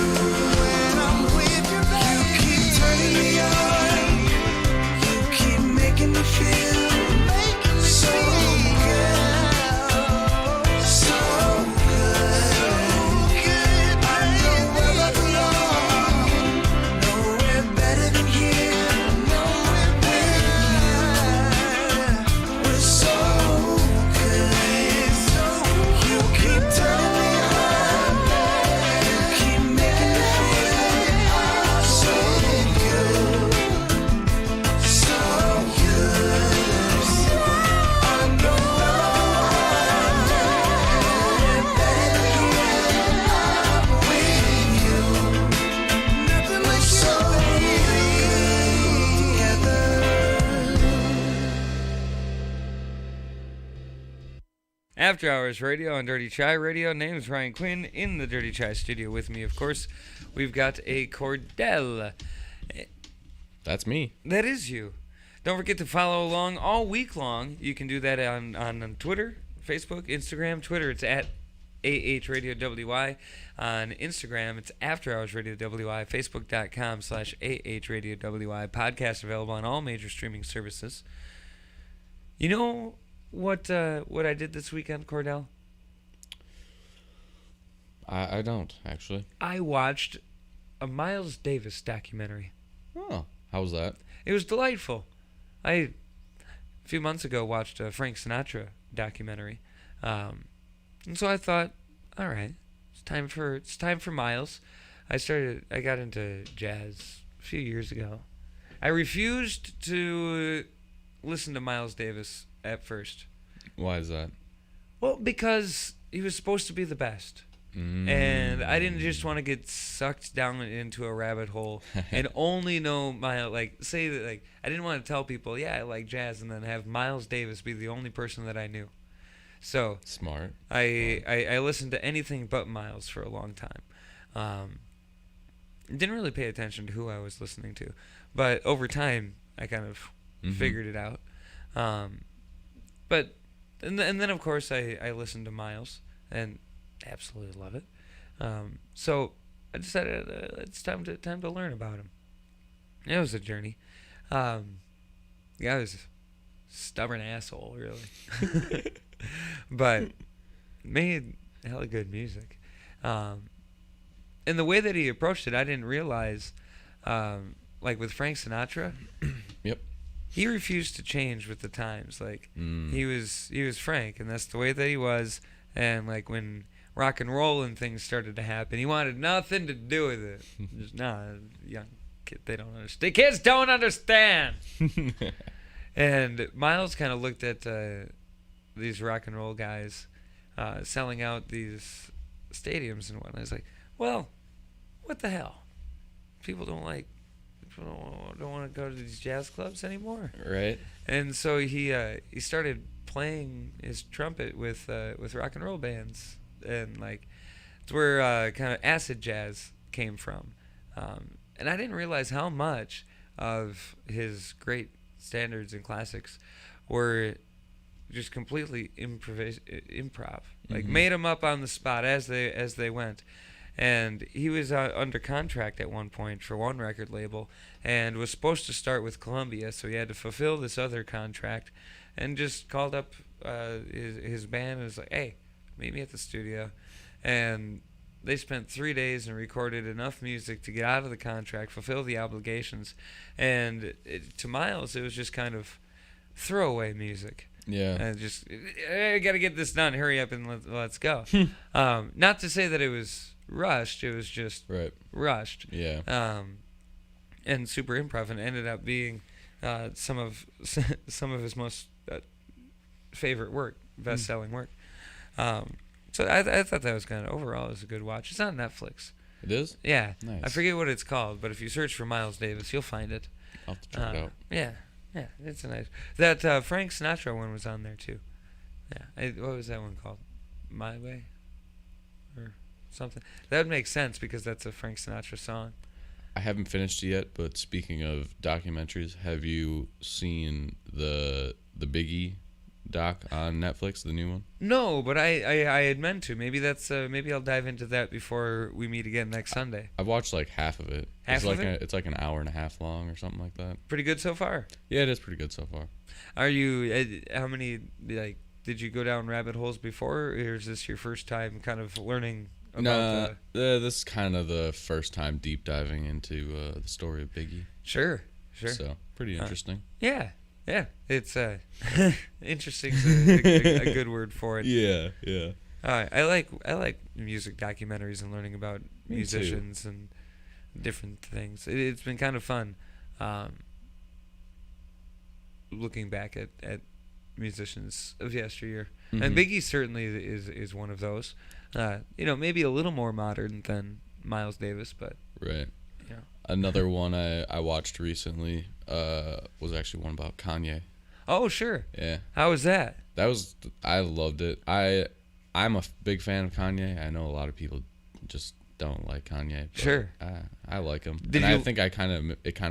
when I'm with you, baby. You keep turning me on. You keep making me feel so good. So good. I know where I belong. Nowhere better than here. Nowhere better. We're so good. You keep turning me on. You keep making me feel so good. So good. I know I'm better than here. I'm with you. Nothing like so together. After Hours Radio on Dirty Chai Radio. Name's Ryan Quinn in the Dirty Chai studio with me, of course. We've got a Cordell. That's me. That is you. Don't forget to follow along all week long. You can do that on Twitter, Facebook, Instagram. Twitter, it's at AHRadioWY. On Instagram, it's After Hours Radio WY. Facebook.com/AHRadioWY. Podcast available on all major streaming services. You know what I did this weekend, Cordell? I don't, actually. I watched a Miles Davis documentary. Oh, how was that? It was delightful. I, a few months ago, watched a Frank Sinatra documentary. And so I thought, all right, it's time for Miles. I got into jazz a few years ago. I refused to listen to Miles Davis at first. Why is that? Well, because he was supposed to be the best. And I didn't just want to get sucked down into a rabbit hole and only know say that, like, I didn't want to tell people, yeah, I like jazz, and then have Miles Davis be the only person that I knew. So Smart. I listened to anything but Miles for a long time. Didn't really pay attention to who I was listening to, but over time I kind of figured it out. But and then of course I listened to Miles and absolutely love it. So I decided it's time to learn about him. It was a journey. I was a stubborn asshole, really, but made hella good music. And the way that he approached it, I didn't realize. Like with Frank Sinatra, Yep. he refused to change with the times. Like he was Frank, and that's the way that he was. And like when rock and roll and things started to happen, he wanted nothing to do with it. Just young kid, they don't understand. The kids don't understand. And Miles kind of looked at these rock and roll guys selling out these stadiums and whatnot. He's like, well, what the hell? People don't want to go to these jazz clubs anymore. Right. And so he started playing his trumpet with rock and roll bands, and like it's where kind of acid jazz came from. And I didn't realize how much of his great standards and classics were just completely improv, like made them up on the spot as they went. And he was under contract at one point for one record label and was supposed to start with Columbia, so he had to fulfill this other contract, and just called up his band and was like, hey, meet me at the studio. And they spent 3 days and recorded enough music to get out of the contract, fulfill the obligations. And to Miles, it was just kind of throwaway music. Yeah. And just, I got to get this done, hurry up and let's go. Not to say that it was rushed, it was just rushed. Yeah. And super improv, and ended up being some of his most favorite work, best-selling work. So I thought that was kind of, overall, it was a good watch. It's on Netflix. It is? Yeah. Nice. I forget what it's called, but if you search for Miles Davis, you'll find it. I'll have to check it out. Yeah, it's a nice. That Frank Sinatra one was on there too. Yeah, what was that one called? My Way, or something. That would make sense because that's a Frank Sinatra song. I haven't finished it yet, but speaking of documentaries, have you seen the Biggie doc on Netflix, the new one? No, but I had meant to. Maybe that's maybe I'll dive into that before we meet again next Sunday. I've watched like half of it. Half of it? It's like an hour and a half long or something like that. Pretty good so far. Yeah, it is pretty good so far. Are you? How many did you go down rabbit holes before, or is this your first time kind of learning about? This is kind of the first time deep diving into the story of Biggie. Sure. So pretty interesting. Yeah, it's interesting. A good word for it. Yeah. I like music documentaries and learning about musicians and different things. It's been kind of fun, looking back at musicians of yesteryear. And Biggie certainly is one of those. Maybe a little more modern than Miles Davis, but right. Yeah. Another one I watched recently was actually one about Kanye. Oh, sure. Yeah. How was that? I loved it. I'm a big fan of Kanye. I know a lot of people just don't like Kanye. But sure. I like him. I think it kind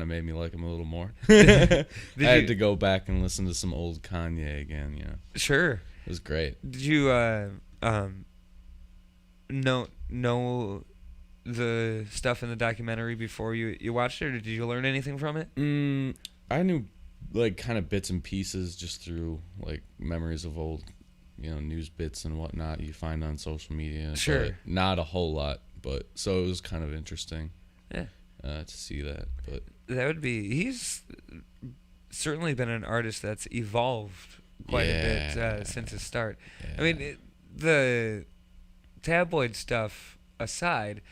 of made me like him a little more. I had to go back and listen to some old Kanye again, Sure. It was great. Did you know the stuff in the documentary before you watched it, or did you learn anything from it? I knew like kind of bits and pieces just through like memories of old, news bits and whatnot you find on social media. Sure. But not a whole lot, but so it was kind of interesting. Yeah. To see that, but that would be. He's certainly been an artist that's evolved quite a bit since his start. Yeah. I mean, the tabloid stuff aside,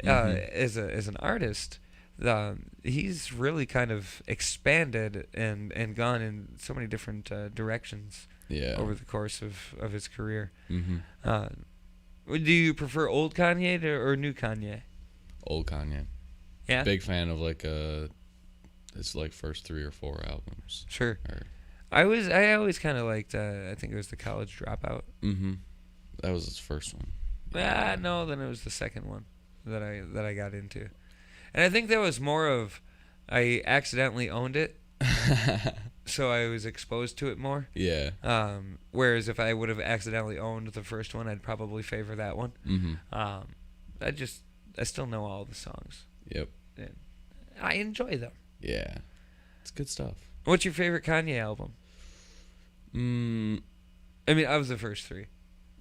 as an artist, he's really kind of expanded and gone in so many different directions over the course of his career. Mm-hmm. Do you prefer old Kanye or new Kanye? Old Kanye. Yeah. Big fan of like his like first 3 or 4 albums. Sure. Or, I always kind of liked. I think it was the College Dropout. mm-hmm. That was his first one. No, then it was the second one that I got into, and I think that was more of I accidentally owned it, so I was exposed to it more. Yeah. Whereas if I would have accidentally owned the first one, I'd probably favor that one. Mm-hmm. I still know all the songs. Yep. And I enjoy them. Yeah. It's good stuff. What's your favorite Kanye album? I mean, of the first 3.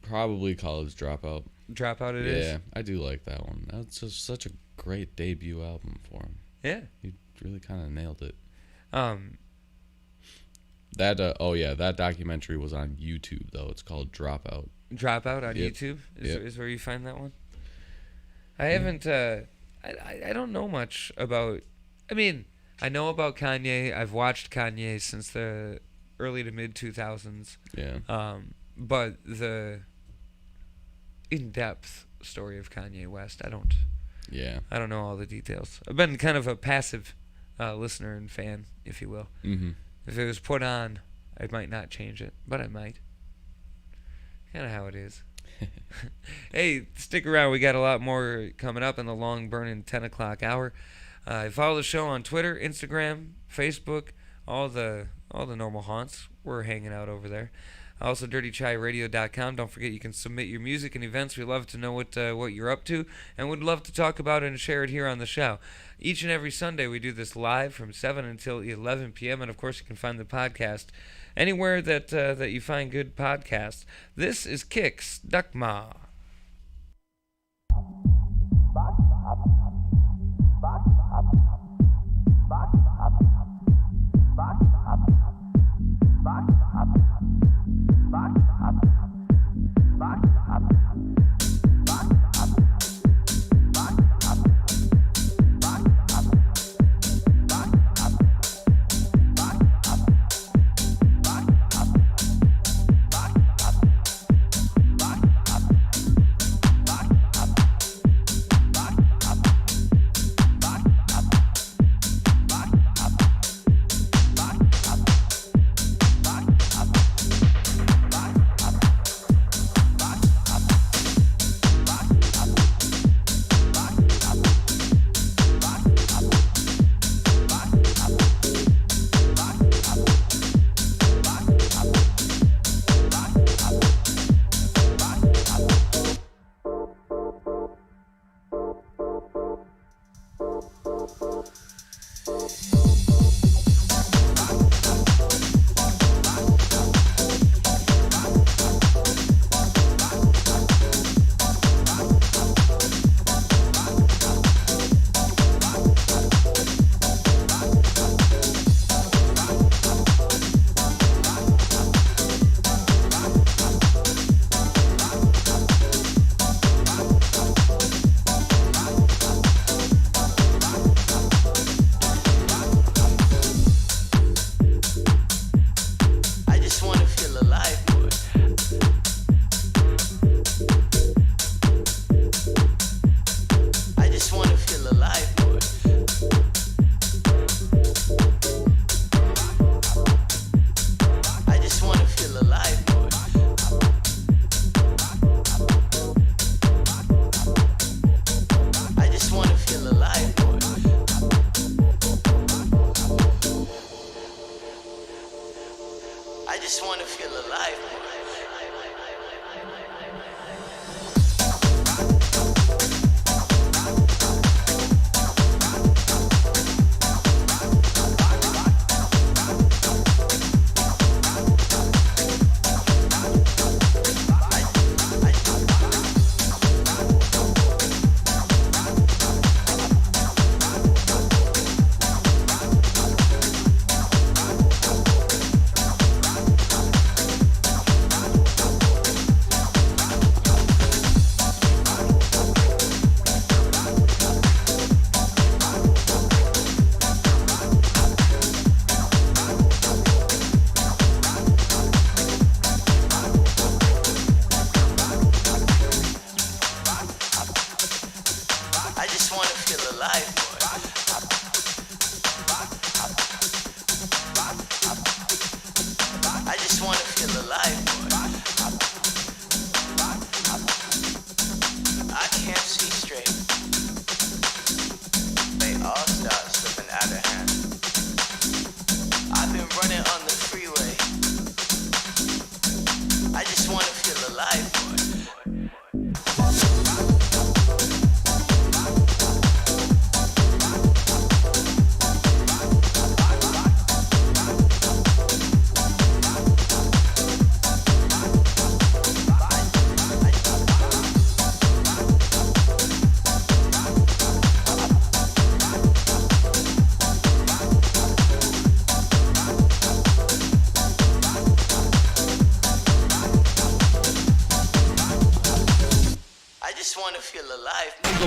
Probably College Dropout. Dropout it is? Yeah, I do like that one. That's just such a great debut album for him. Yeah. He really kind of nailed it. That that documentary was on YouTube though. It's called Dropout. Dropout on Yep. YouTube Yep. is where you find that one. I haven't. I don't know much about. I mean, I know about Kanye. I've watched Kanye since the early to mid 2000s. Yeah. But the in-depth story of Kanye West, I don't know all the details. I've been kind of a passive listener and fan, if you will. Mm-hmm. If it was put on, I might not change it, but I might. Kind of how it is. Hey, stick around. We got a lot more coming up in the long burning 10 o'clock hour. Follow the show on Twitter, Instagram, Facebook, all the normal haunts. We're hanging out over there. Also, dirtychairadio.com. Don't forget you can submit your music and events. We love to know what you're up to and would love to talk about it and share it here on the show. Each and every Sunday we do this live from 7 until 11 p.m. And, of course, you can find the podcast anywhere that you find good podcasts. This is Kix Duckma.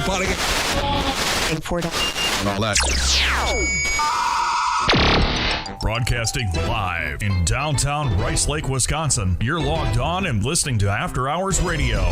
party. And all that. Broadcasting live in downtown Rice Lake, Wisconsin. You're logged on and listening to After Hours Radio.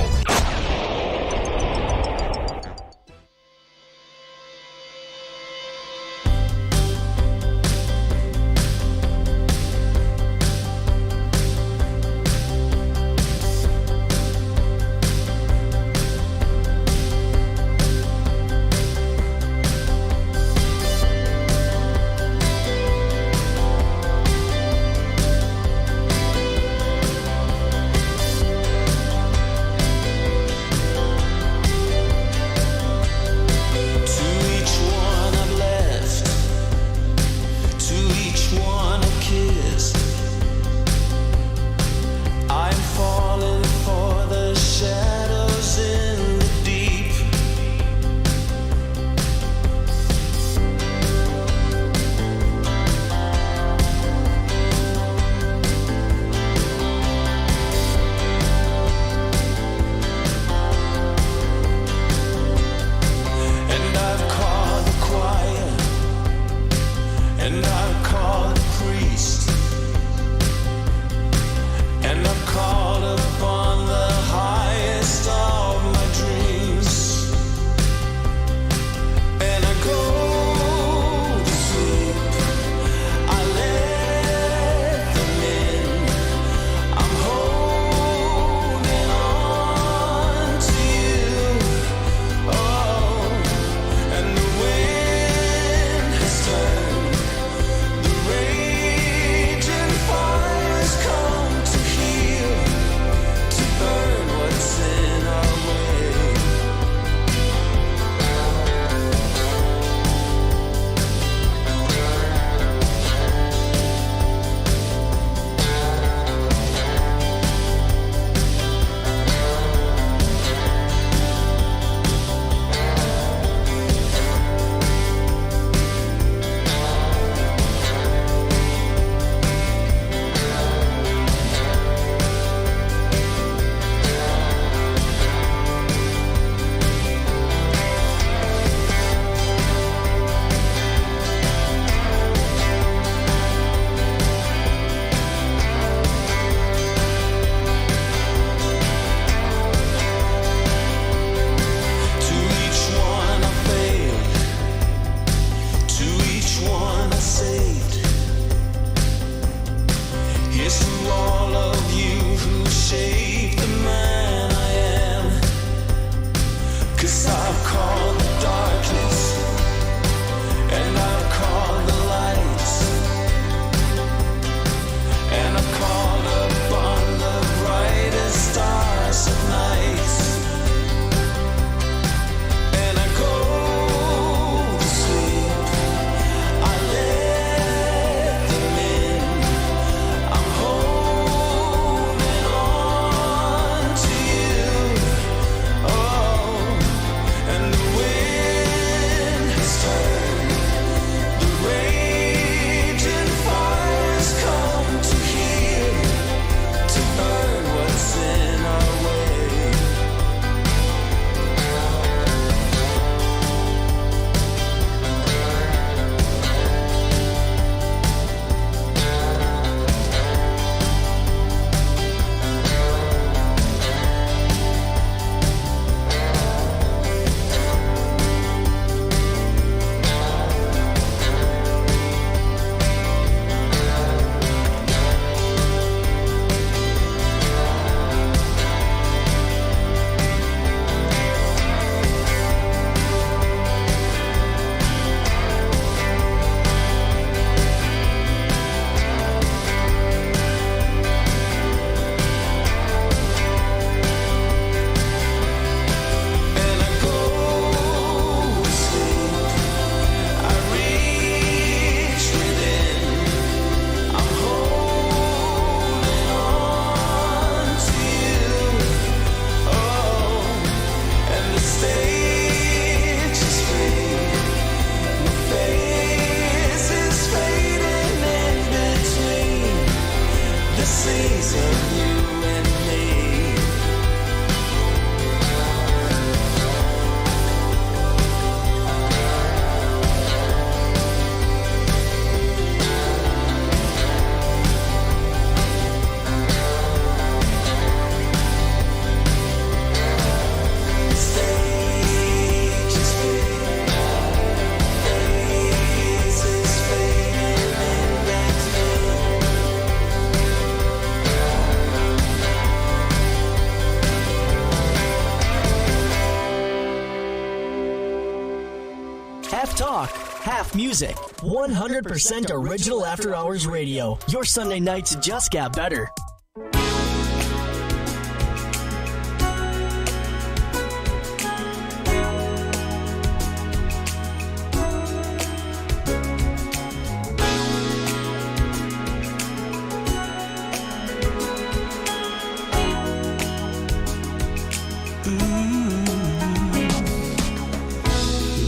talk, half music. 100% original After Hours Radio. Your Sunday nights just got better.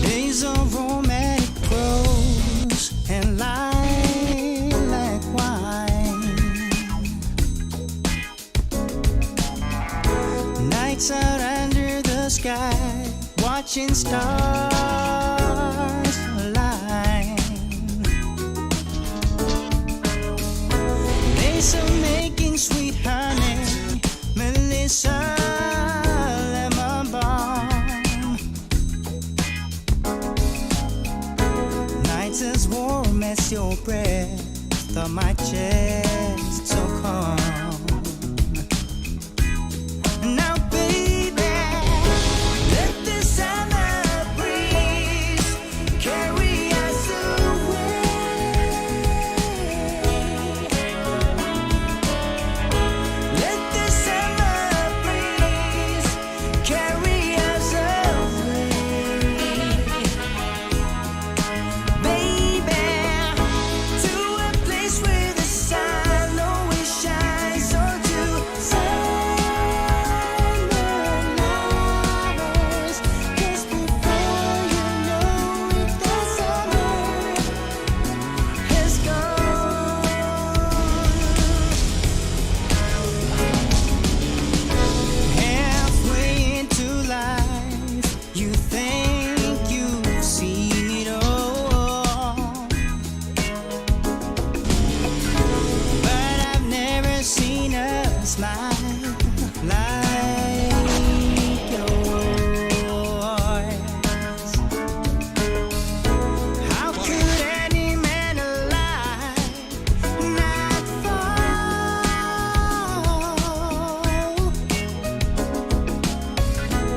Days of romantic prose and lilac wine. Nights out under the sky, watching stars align. Days of making sweet honey, Melissa. Lemon balm. Nights as warm as your breath on my chest, so calm. Now, baby, let the summer breeze carry us away. Let the summer breeze carry us away, baby, to a place where the sun always shines. So to summer lovers, 'cause before you know it, the summer has gone. Halfway into life, you think you've seen it all, but I've never seen a smile like yours. How could any man alive not fall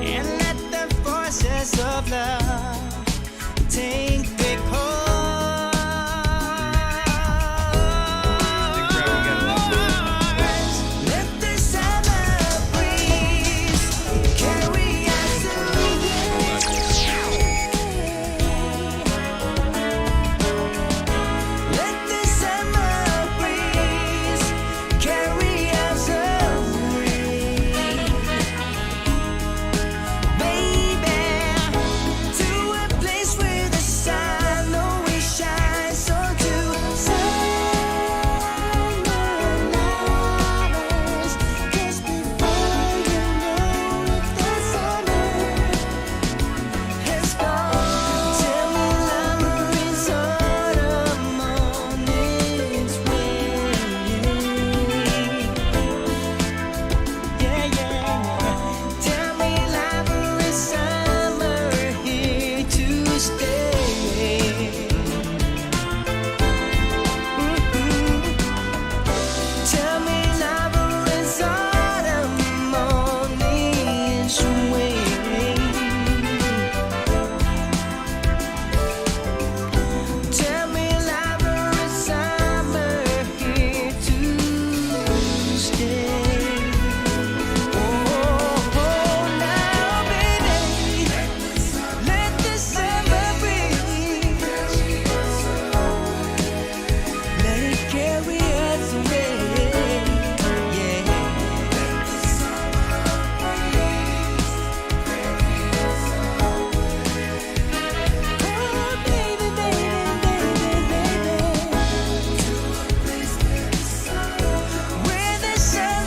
and let the forces of love take their course? Let the summer breeze carry us away. Let the summer breeze carry us away, baby, to a place where the sun always shines. So to summer lovers, 'cause before you know it, the summer has gone. Tell me lover is autumn on its way. Yeah, yeah. Tell me lover is summer here to stay. Tell me lover is autumn on its way. Tell me lover is summer here to stay. Oh, now, baby, let the summer breeze, let it carry us away. Yeah. Oh, baby, baby, baby, baby, where the sun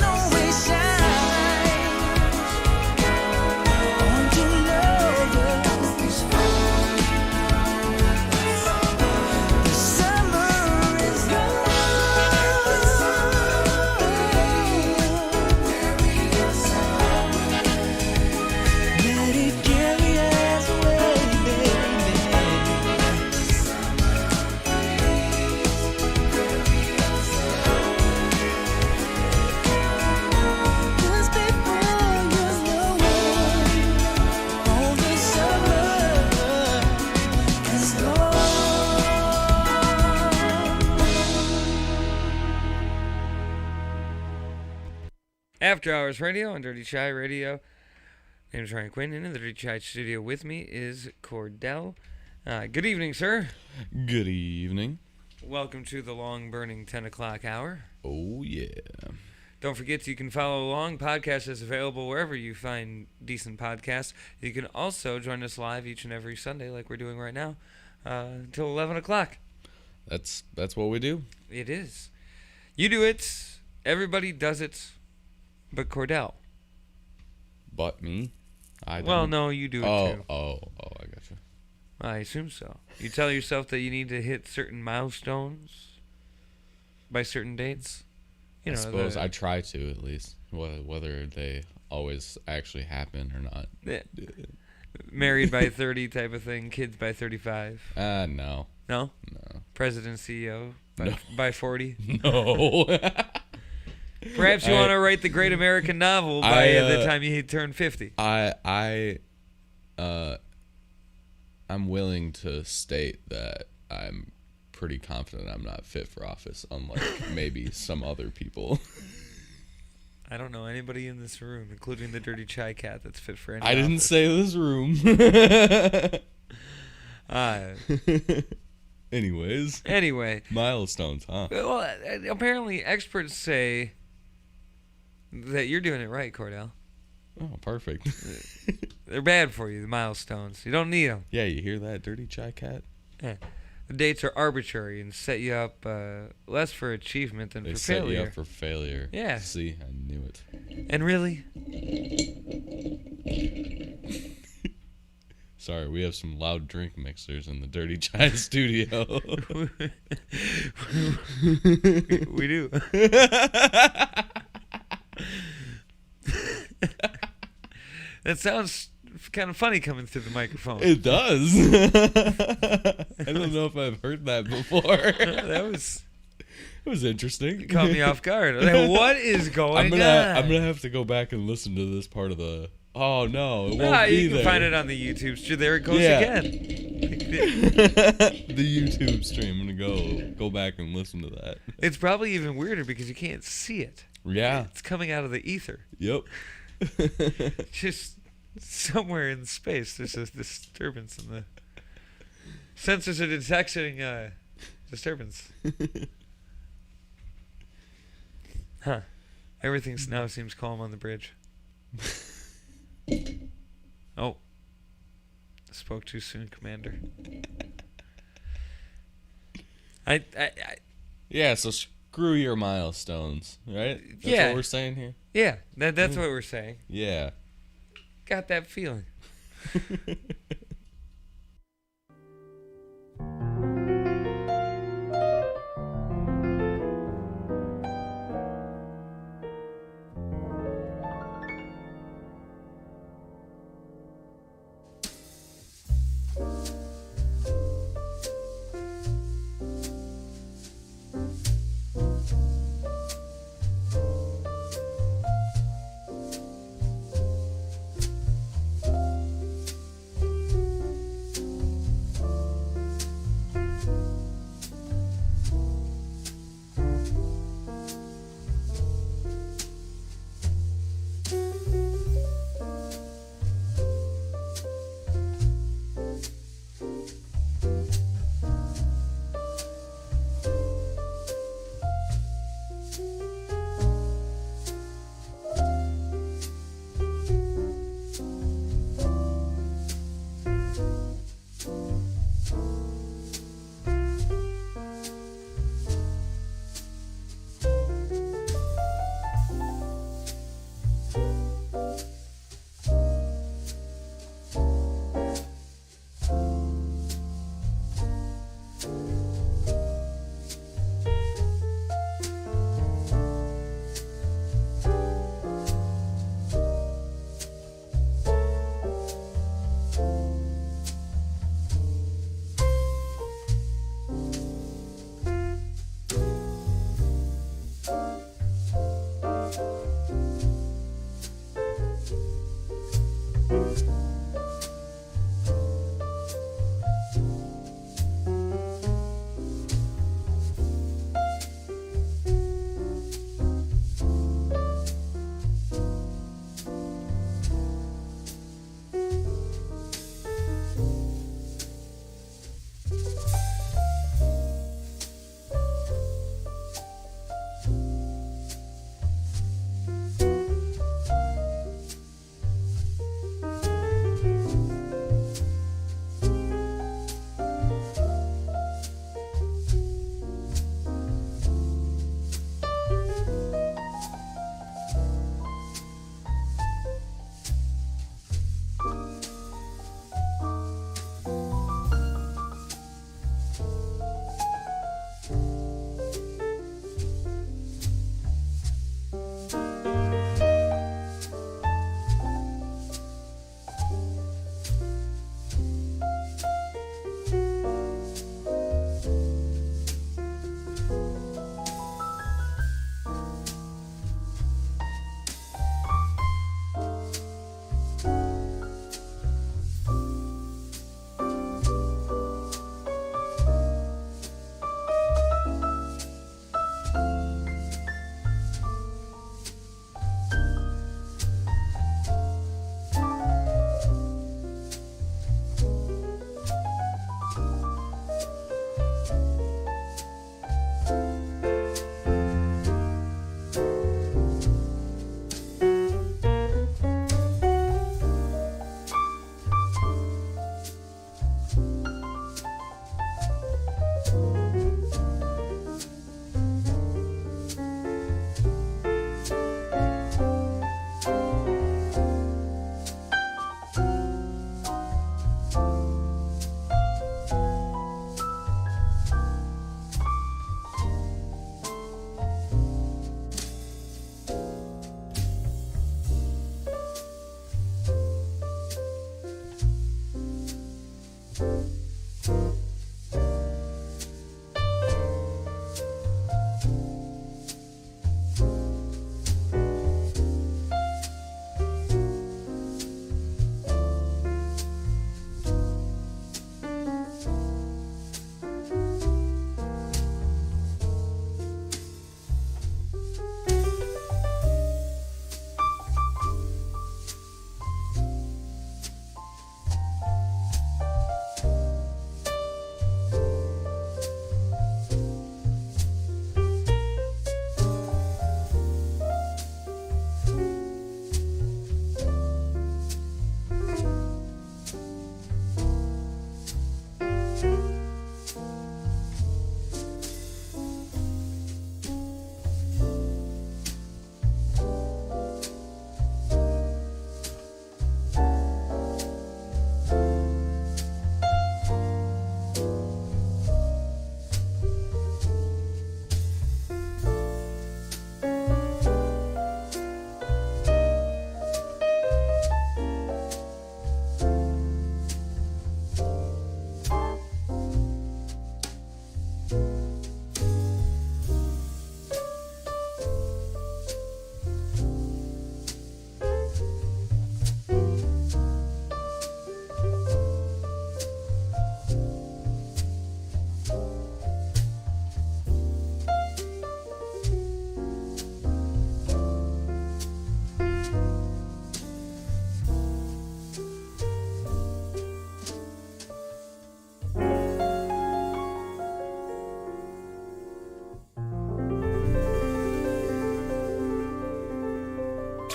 After Hours Radio on Dirty Chai Radio. My name is Ryan Quinn, and in the Dirty Chai studio with me is Cordell. Good evening, sir. Good evening. Welcome to the long-burning 10 o'clock hour. Oh, yeah. Don't forget you can follow along. Podcast is available wherever you find decent podcasts. You can also join us live each and every Sunday like we're doing right now until 11 o'clock. That's what we do. It is. You do it. Everybody does it. But Cordell. But me? I Well, don't. no, you do it too. I gotcha. I assume so. You tell yourself that you need to hit certain milestones by certain dates. You I know, suppose I try to, at least. Whether they always actually happen or not. Married by 30 type of thing, kids by 35. No. No? No. President, CEO No. by 40. No. Perhaps you want to write the great American novel by the time you turn 50. I'm willing to state that I'm pretty confident I'm not fit for office, unlike maybe some other people. I don't know anybody in this room, including the Dirty Chai Cat, that's fit for any I didn't office. say this room. Anyways. Anyway. Milestones, huh? Well, apparently experts say that you're doing it right, Cordell. Oh, perfect. They're bad for you, the milestones. You don't need them. Yeah, you hear that, Dirty Chai Cat? Yeah. The dates are arbitrary and set you up less for achievement than They for set failure. you up for failure. Yeah. See, I knew it. And really? Sorry, we have some loud drink mixers in the Dirty Chai studio. We do. That sounds kind of funny coming through the microphone. It does. I don't know if I've heard that before. It was interesting. You caught me off guard. Like, what is going on? I'm gonna have to go back and listen to this part of the. Oh no, it won't be you can there. find it on the YouTube stream. There it goes Yeah. again. The YouTube stream. I'm gonna go back and listen to that. It's probably even weirder because you can't see it. Yeah. It's coming out of the ether. Yep. Just somewhere in space, there's a disturbance in the sensors are detecting disturbance. Huh. Everything now seems calm on the bridge. Oh. Spoke too soon, Commander. I Yeah, so screw your milestones, right? That's Yeah. what we're saying here? Yeah, that's what we're saying. Yeah. Got that feeling.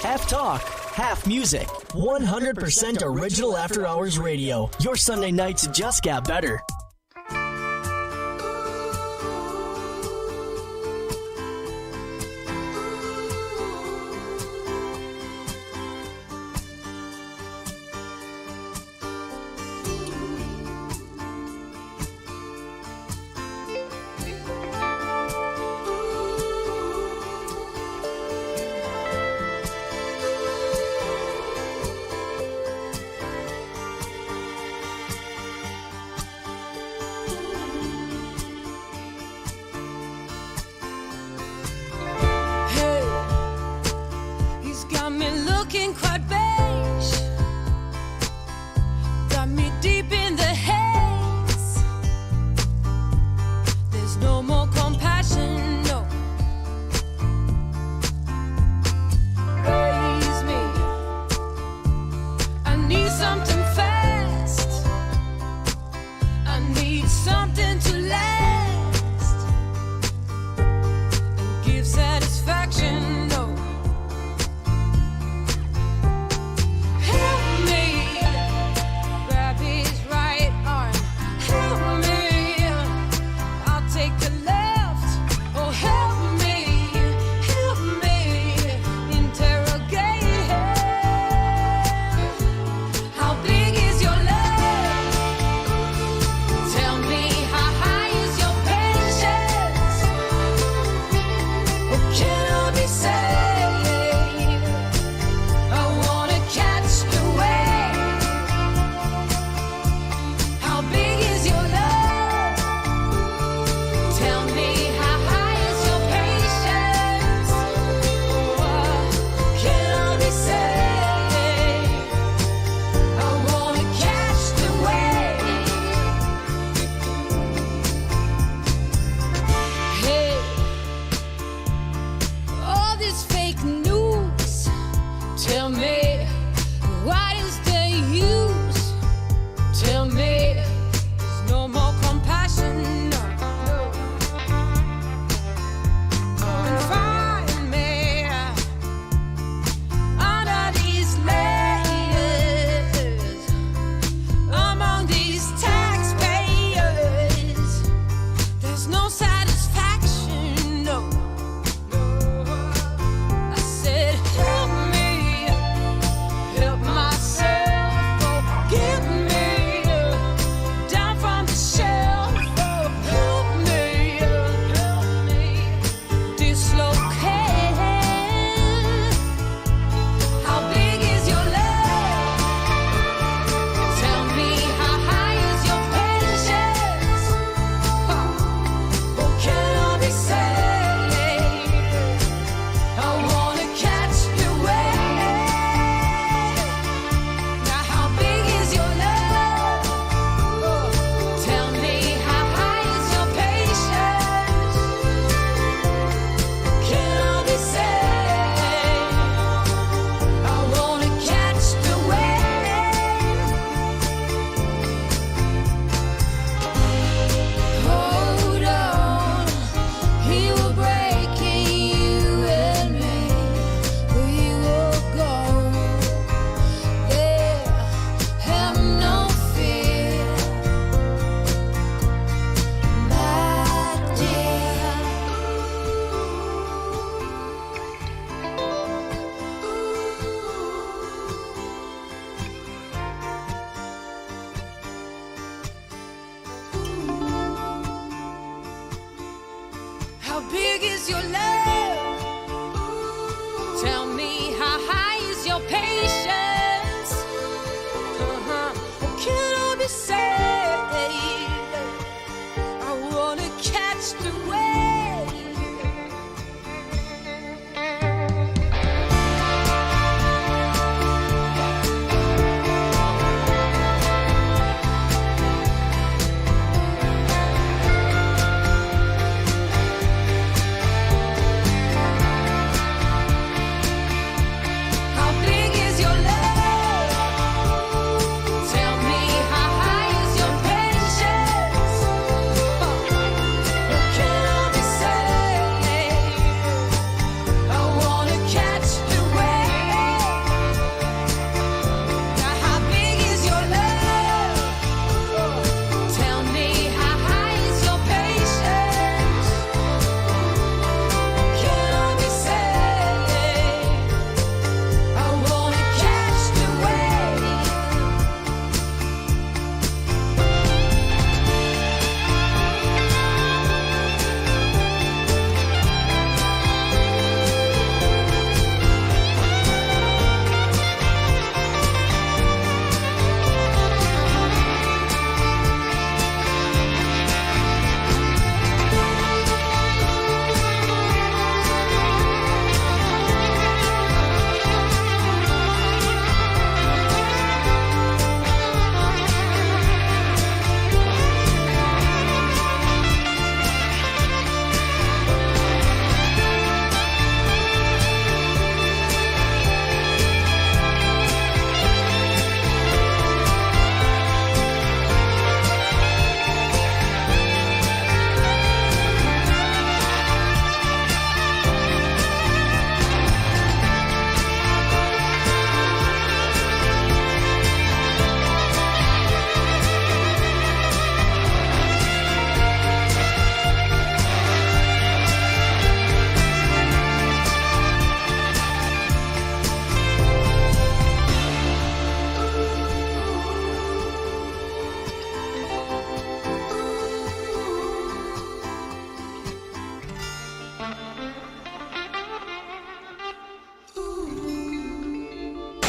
Half talk, half music. 100% original After Hours Radio. Your Sunday nights just got better. How big is your love? Tell me how high is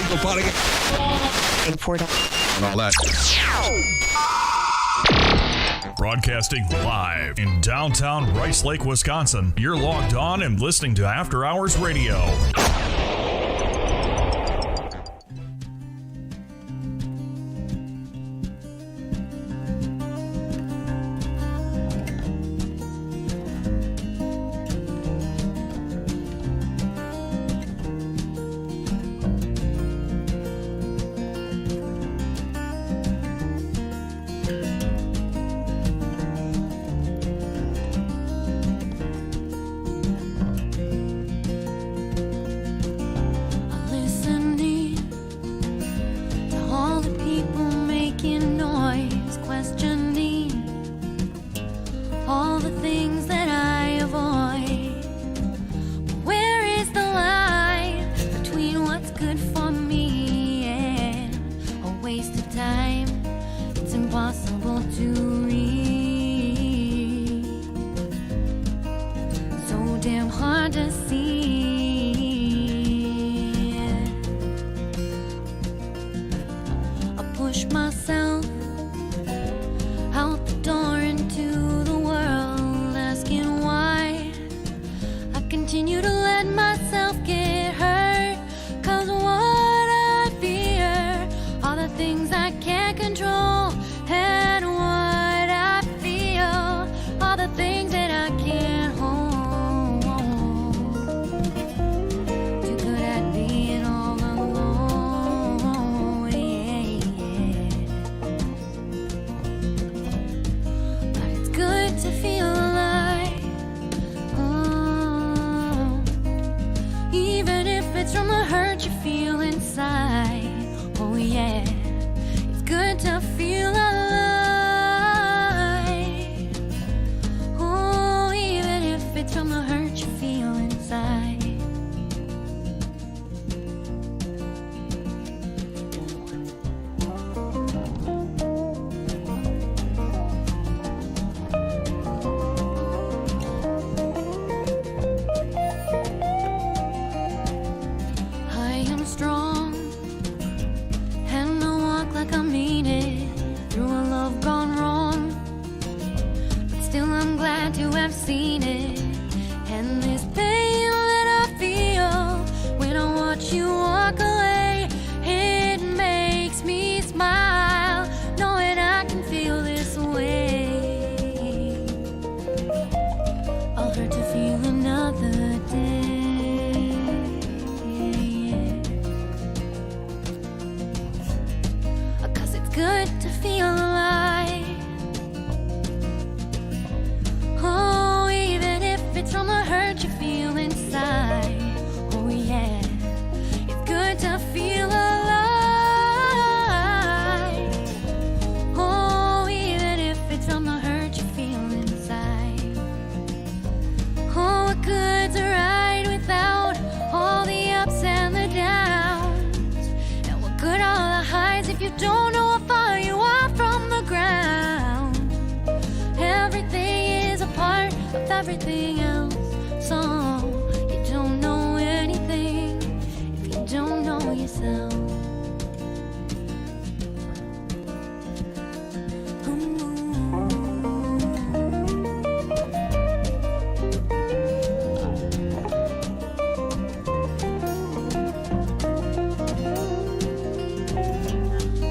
And all that. Broadcasting live in downtown Rice Lake, Wisconsin. You're logged on and listening to After Hours Radio. Listening to all the people making noise, questioning all the things that I avoid. Where is the line between what's good for me and a waste of time? It's impossible to read, so damn hard to see. I push myself out the door into the world, asking why I continue to let myself get hurt. 'Cause what I fear are the things I can't control, and what I feel are the things that I can't hold. Too good at being all alone, yeah. But it's good to feel alive, oh. Even if it's from the hurt you feel inside, oh yeah. It's good to feel alive, oh, even if it's from the hurt you feel inside. I am strong, and I walk like I mean it, through a love gone wrong. But still I'm glad to have seen it, and this pain that I feel when I watch you walk away, it makes me smile, knowing I can feel this way. I'll hurt to feel another day. Cause it's good to feel alive, oh, even if it's from the hurt you feel inside, oh yeah. It's good to feel alive, oh, even if it's from the hurt you feel inside. Oh, what good's a ride without all the ups and the downs? And what good are the highs if you don't know how far you are from the ground? Everything is a part of everything else, so you don't know anything if you don't know yourself.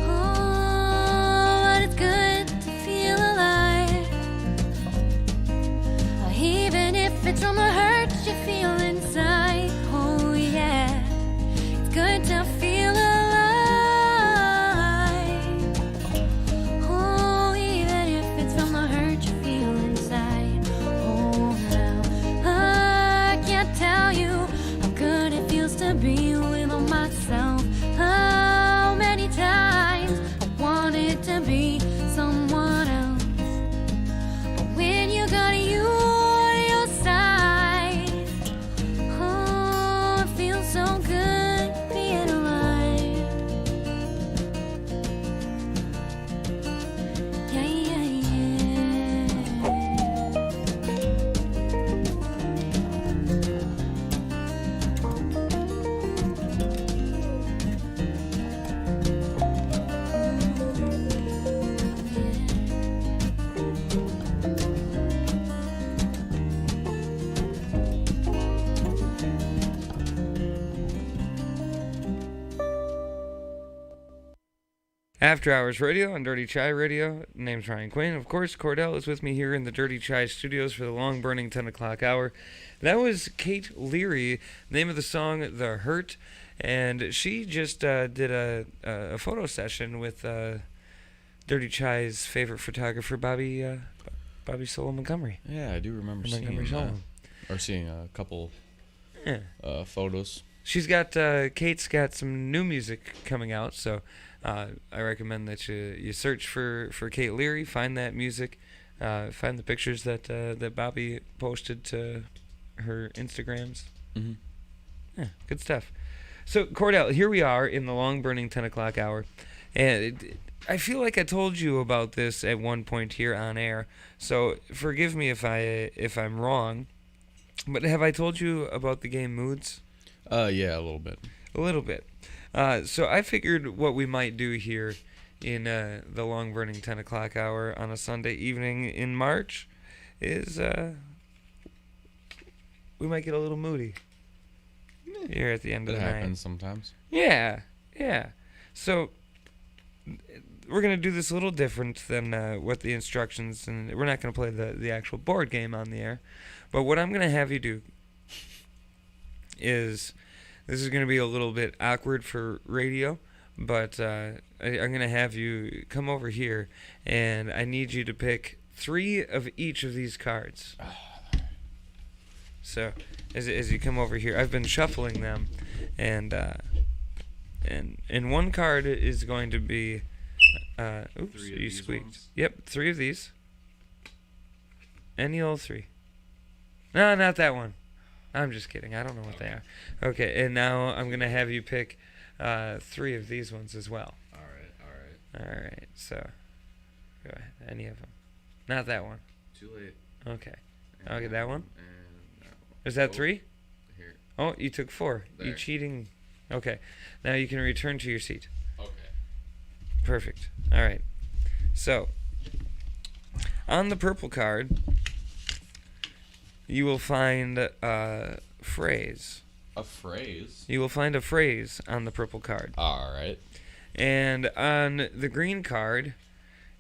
Oh, but it's good to feel alive, even if it's from the hurt you feel inside. Oh yeah, it's good to feel alive, oh, even if it's from the hurt you feel inside. Oh, now I can't tell you how good it feels to be with myself. How many times I wanted to be someone else, but when you got you on your side, oh, it feels so good being alive. Yeah, yeah, yeah. After Hours Radio on Dirty Chai Radio. Name's Ryan Quinn. Of course, Cordell is with me here in the Dirty Chai studios for the long burning 10 o'clock hour. That was Kate Leary, name of the song The Hurt, and she just did a photo session with Dirty Chai's favorite photographer, Bobby Solo Montgomery. Yeah, I do remember seeing Montgomery Solo. or seeing a couple photos. She's got Kate's got some new music coming out, so I recommend that you search for Kate Leary, find that music, find the pictures that Bobby posted to her Instagrams. Mm-hmm. Yeah, good stuff. So Cordell, here we are in the long burning 10 o'clock hour, and I feel like I told you about this at one point here on air. So forgive me if I'm wrong, but have I told you about the game Moods? Yeah, a little bit. A little bit. So I figured what we might do here in the long burning 10 o'clock hour on a Sunday evening in March is we might get a little moody here at the end of It the night. happens sometimes. Yeah. So we're going to do this a little different than what the instructions, and we're not going to play the actual board game on the air. But what I'm going to have you do is, this is going to be a little bit awkward for radio, but I'm going to have you come over here, and I need you to pick 3 of each of these cards. So, as you come over here, I've been shuffling them, and one card is going to be, oops, you squeaked. Ones? Yep, 3 of these. Any old 3. No, not that one. I'm just kidding. I don't know what they are. Okay, and now I'm going to have you pick 3 of these ones as well. All Alright, so go ahead. Any of them. Not that one. Too late. Okay. I'll get that one. And that one. Is that 3? Here. Oh, you took 4. You There. cheating. Okay. Now you can return to your seat. Okay. Perfect. Alright. So, on the purple card, you will find a phrase. A phrase? You will find a phrase on the purple card. All right. And on the green card,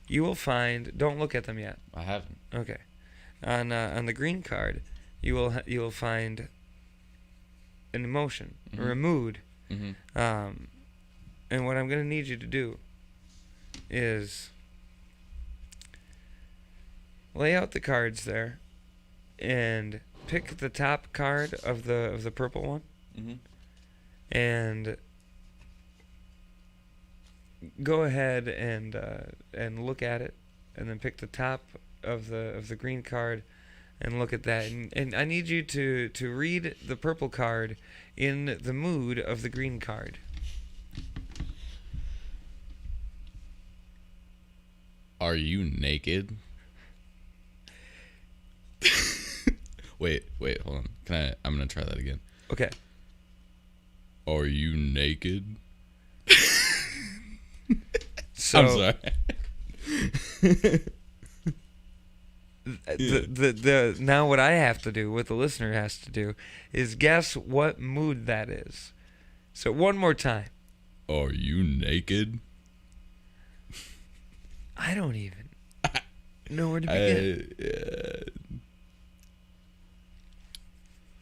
you will find. Don't look at them yet. I haven't. Okay. On the green card, you will find an emotion or a mood. Mm-hmm. And what I'm going to need you to do is lay out the cards there, and pick the top card of the purple one, Mm-hmm. and go ahead and look at it, and then pick the top of the green card and look at that, and I need you to read the purple card in the mood of the green card. Are you naked? Wait, hold on. I'm gonna try that again. Okay. Are you naked? So I'm sorry. the now what I have to do, what the listener has to do, is guess what mood that is. So one more time. Are you naked? I don't even know where to begin.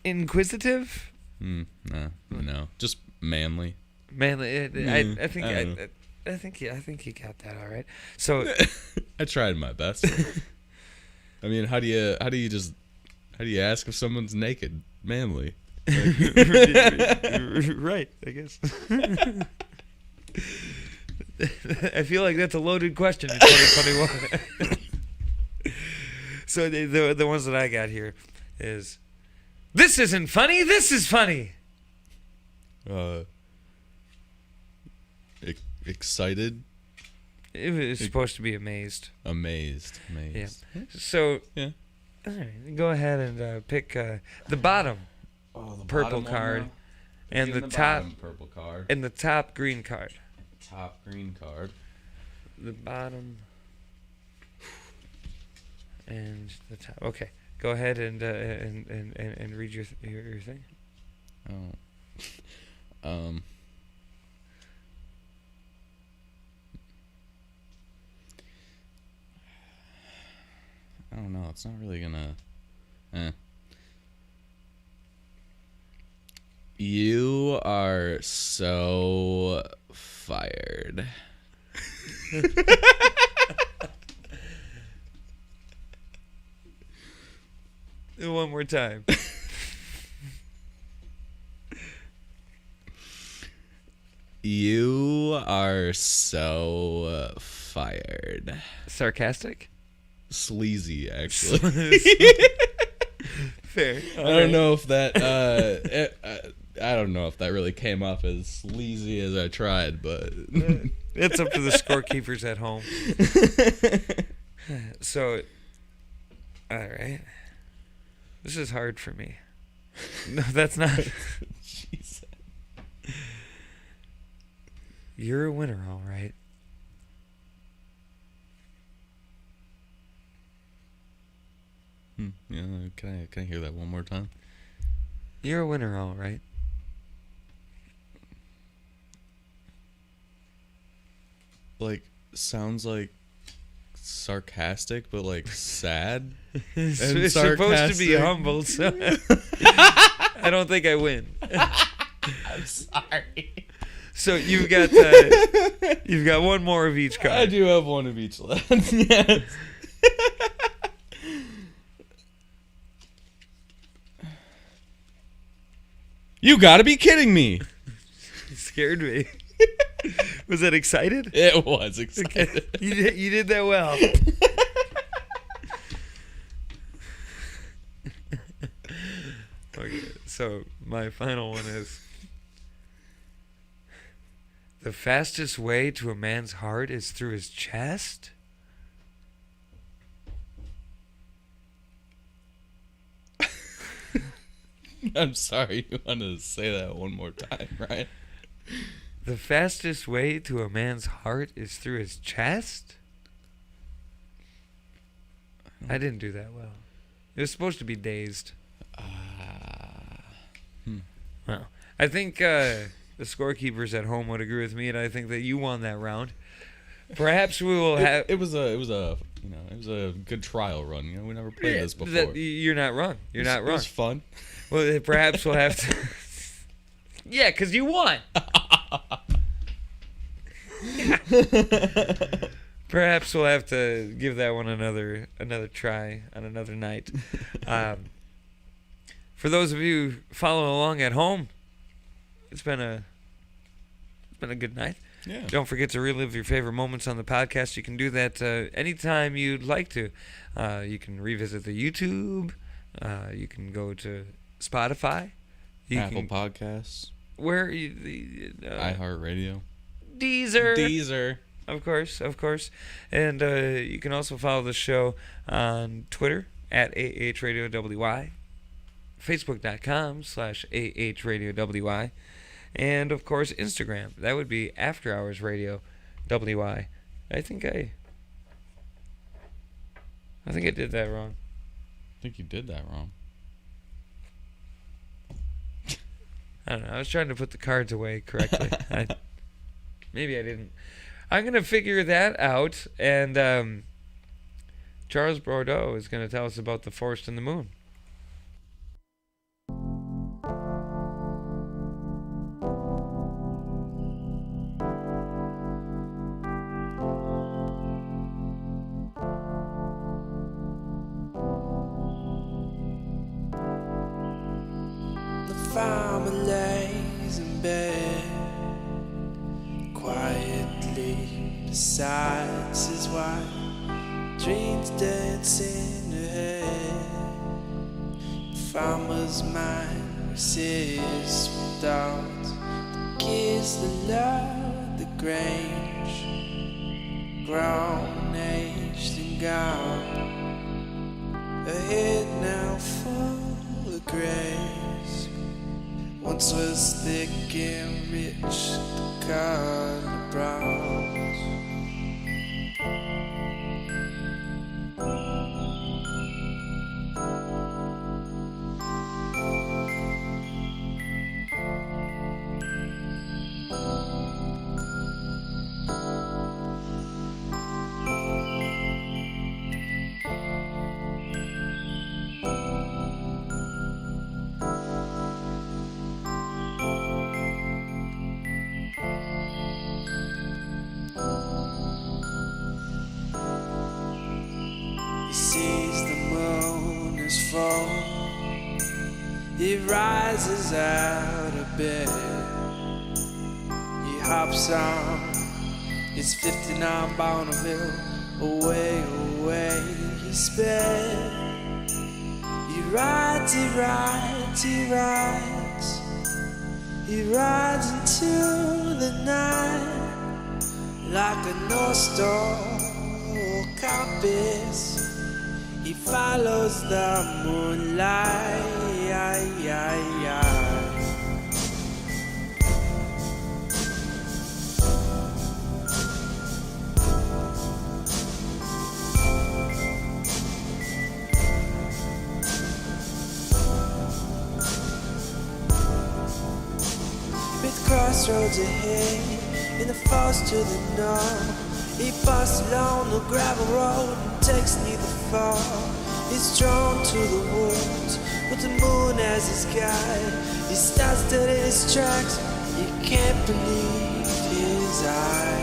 Inquisitive? No. Just manly. Manly. I think I don't know. I think you got that all right. So I tried my best. I mean, how do you ask if someone's naked? Manly. right, I guess. I feel like that's a loaded question in 2021. So the ones that I got here is, this isn't funny, this is funny. Excited. It was supposed to be amazed. Amazed. Yeah. So Yeah. all right, go ahead and pick the bottom purple card and the top purple card. and the top green card. Top green card. The bottom and the top. Okay, go ahead and read your thing. Oh. it's not really gonna. You are so fired. One more time. You are so fired. Sarcastic? Sleazy, actually. Fair. I don't know if that. I don't know if that really came off as sleazy as I tried, but it's up to the scorekeepers at home. So, all right. This is hard for me. No, that's not. Jesus. You're a winner, all right. Yeah, can I hear that one more time? You're a winner, all right. Like, sounds like sarcastic, but like sad. It's And supposed to be sarcastic. humble, so I don't think I win. I'm sorry. So you've got one more of each card. I do have one of each left. Yes. You gotta be kidding me. You scared me. Was that excited? It was excited. You did that well. Okay, so my final one is: the fastest way to a man's heart is through his chest. I'm sorry. You want to say that one more time, right? The fastest way to a man's heart is through his chest? I didn't do that well. It was supposed to be dazed. Well, I think the scorekeepers at home would agree with me, and I think that you won that round. Perhaps we will have. It was a good trial run. You know, we never played this before. You're not wrong. You're not It wrong. was fun. Well, perhaps we'll have to. Yeah, because you won. Perhaps we'll have to give that one another try on another night. For those of you following along at home, it's been a good night. Yeah. Don't forget to relive your favorite moments on the podcast. You can do that anytime you'd like to. You can revisit the YouTube. You can go to Spotify. You Apple can, Podcasts. Where you, iHeartRadio. Deezer. Of course. And you can also follow the show on Twitter at AHRadioWY, Facebook.com/AHRadioWY, and of course Instagram. That would be After Hours Radio WY. I think I did that wrong. I think you did that wrong. I don't know. I was trying to put the cards away correctly. Maybe I didn't. I'm going to figure that out, and Charles Bordeaux is going to tell us about the forest and the moon. The farmer lays in bed, quietly decides his wife, dreams dancing ahead. The farmer's mind resists with doubts, the kids, the love, the grange, grown, aged and gone. Her head now full of grace, once was thick and rich, the color browns. rises out of bed. He hops on his 59 Bonneville. Away, away he sped. He rides, he rides, he rides. He rides into the night like a North Star compass. He follows the moonlight. With crossroads ahead and the falls to the north, he busts along the gravel road and takes neither far. He's drawn to the woods with the moon as his guide. He stands dead in his tracks. He can't believe his eyes.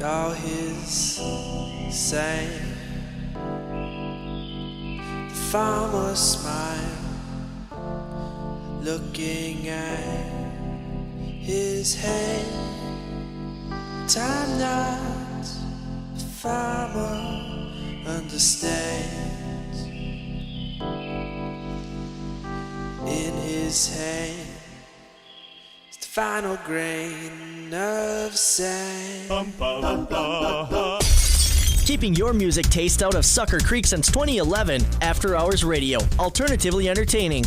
all his same. The farmer smiled, looking at his hand. Time not, the farmer understands. In his hand, the final grain of sand. Keeping your music taste out of Sucker Creek since 2011. After Hours Radio. Alternatively entertaining.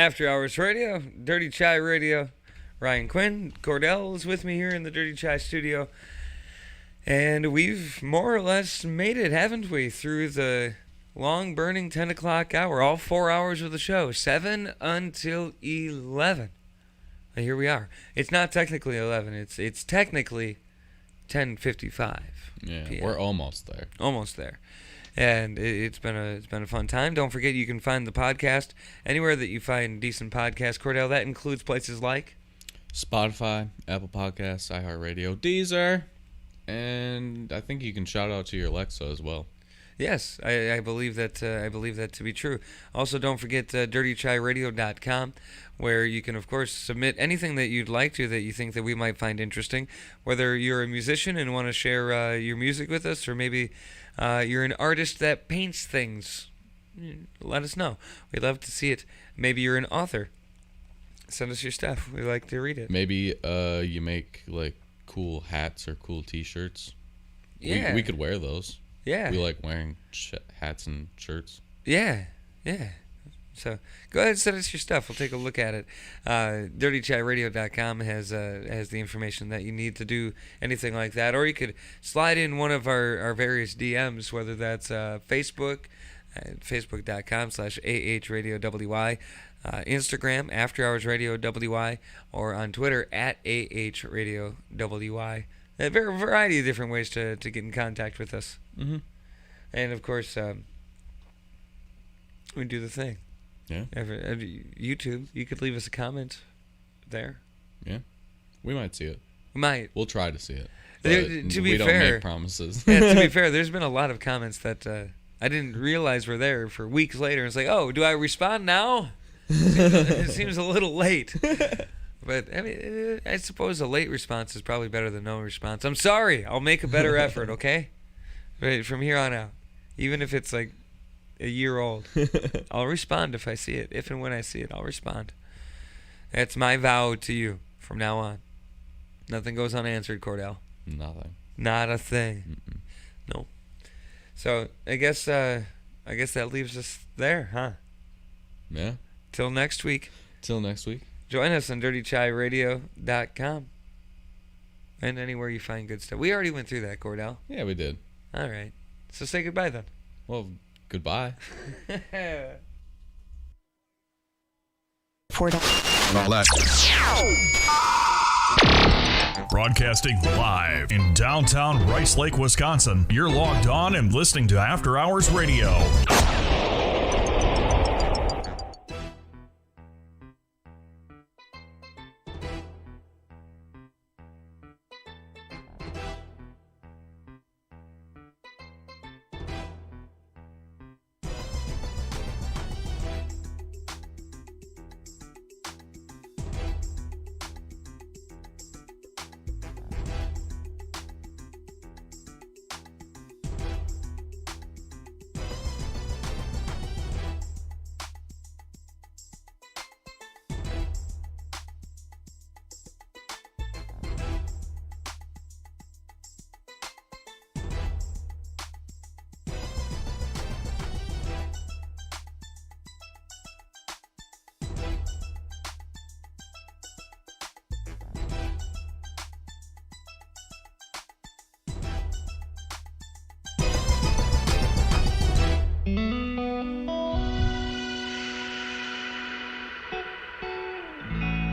After Hours Radio, Dirty Chai Radio. Ryan Quinn, Cordell is with me here in the Dirty Chai studio. And we've more or less made it, haven't we, through the long burning 10 o'clock hour, all 4 hours of the show, 7 until 11. And here we are. It's not technically 11, it's technically 10:55. Yeah, PM. we're almost there. Almost there. And it's been a fun time. Don't forget you can find the podcast anywhere that you find decent podcasts. Cordell, that includes places like Spotify, Apple Podcasts, iHeartRadio, Deezer, and I think you can shout out to your Alexa as well. Yes, I believe that to be true. Also, don't forget dirtychairadio.com, where you can, of course, submit anything that you'd like to that you think that we might find interesting. Whether you're a musician and want to share your music with us, or maybe you're an artist that paints things, let us know. We'd love to see it. Maybe you're an author. Send us your stuff. We like to read it. Maybe you make like cool hats or cool T-shirts. Yeah, we could wear those. Yeah. We like wearing hats and shirts. Yeah. So go ahead and send us your stuff. We'll take a look at it. DirtyChatRadio.com has the information that you need to do anything like that. Or you could slide in one of our various DMs, whether that's Facebook, Facebook.com/AHRadioWY, Instagram, After Hours Radio WY, or on Twitter @AHRadioWY. A variety of different ways to get in contact with us. Mm-hmm. And, of course, we do the thing. Yeah. YouTube, you could leave us a comment there. Yeah. We might see it. We might. We'll try to see it. To be we fair, don't make promises. Yeah, to be fair, there's been a lot of comments that I didn't realize were there for weeks later. It's like, oh, do I respond now? It seems a little late. But, I mean, I suppose a late response is probably better than no response. I'm sorry. I'll make a better effort, okay? Right, from here on out. Even if it's like a year old. I'll respond if I see it. If and when I see it, I'll respond. That's my vow to you from now on. Nothing goes unanswered, Cordell. Nothing. Not a thing. Mm-mm. No. So, I guess that leaves us there, huh? Yeah. Till next week. Till next week. Join us on dirtychairadio.com and anywhere you find good stuff. We already went through that, Cordell. Yeah, we did. All right. So say goodbye then. Well, goodbye. And all that. Broadcasting live in downtown Rice Lake, Wisconsin. You're logged on and listening to After Hours Radio.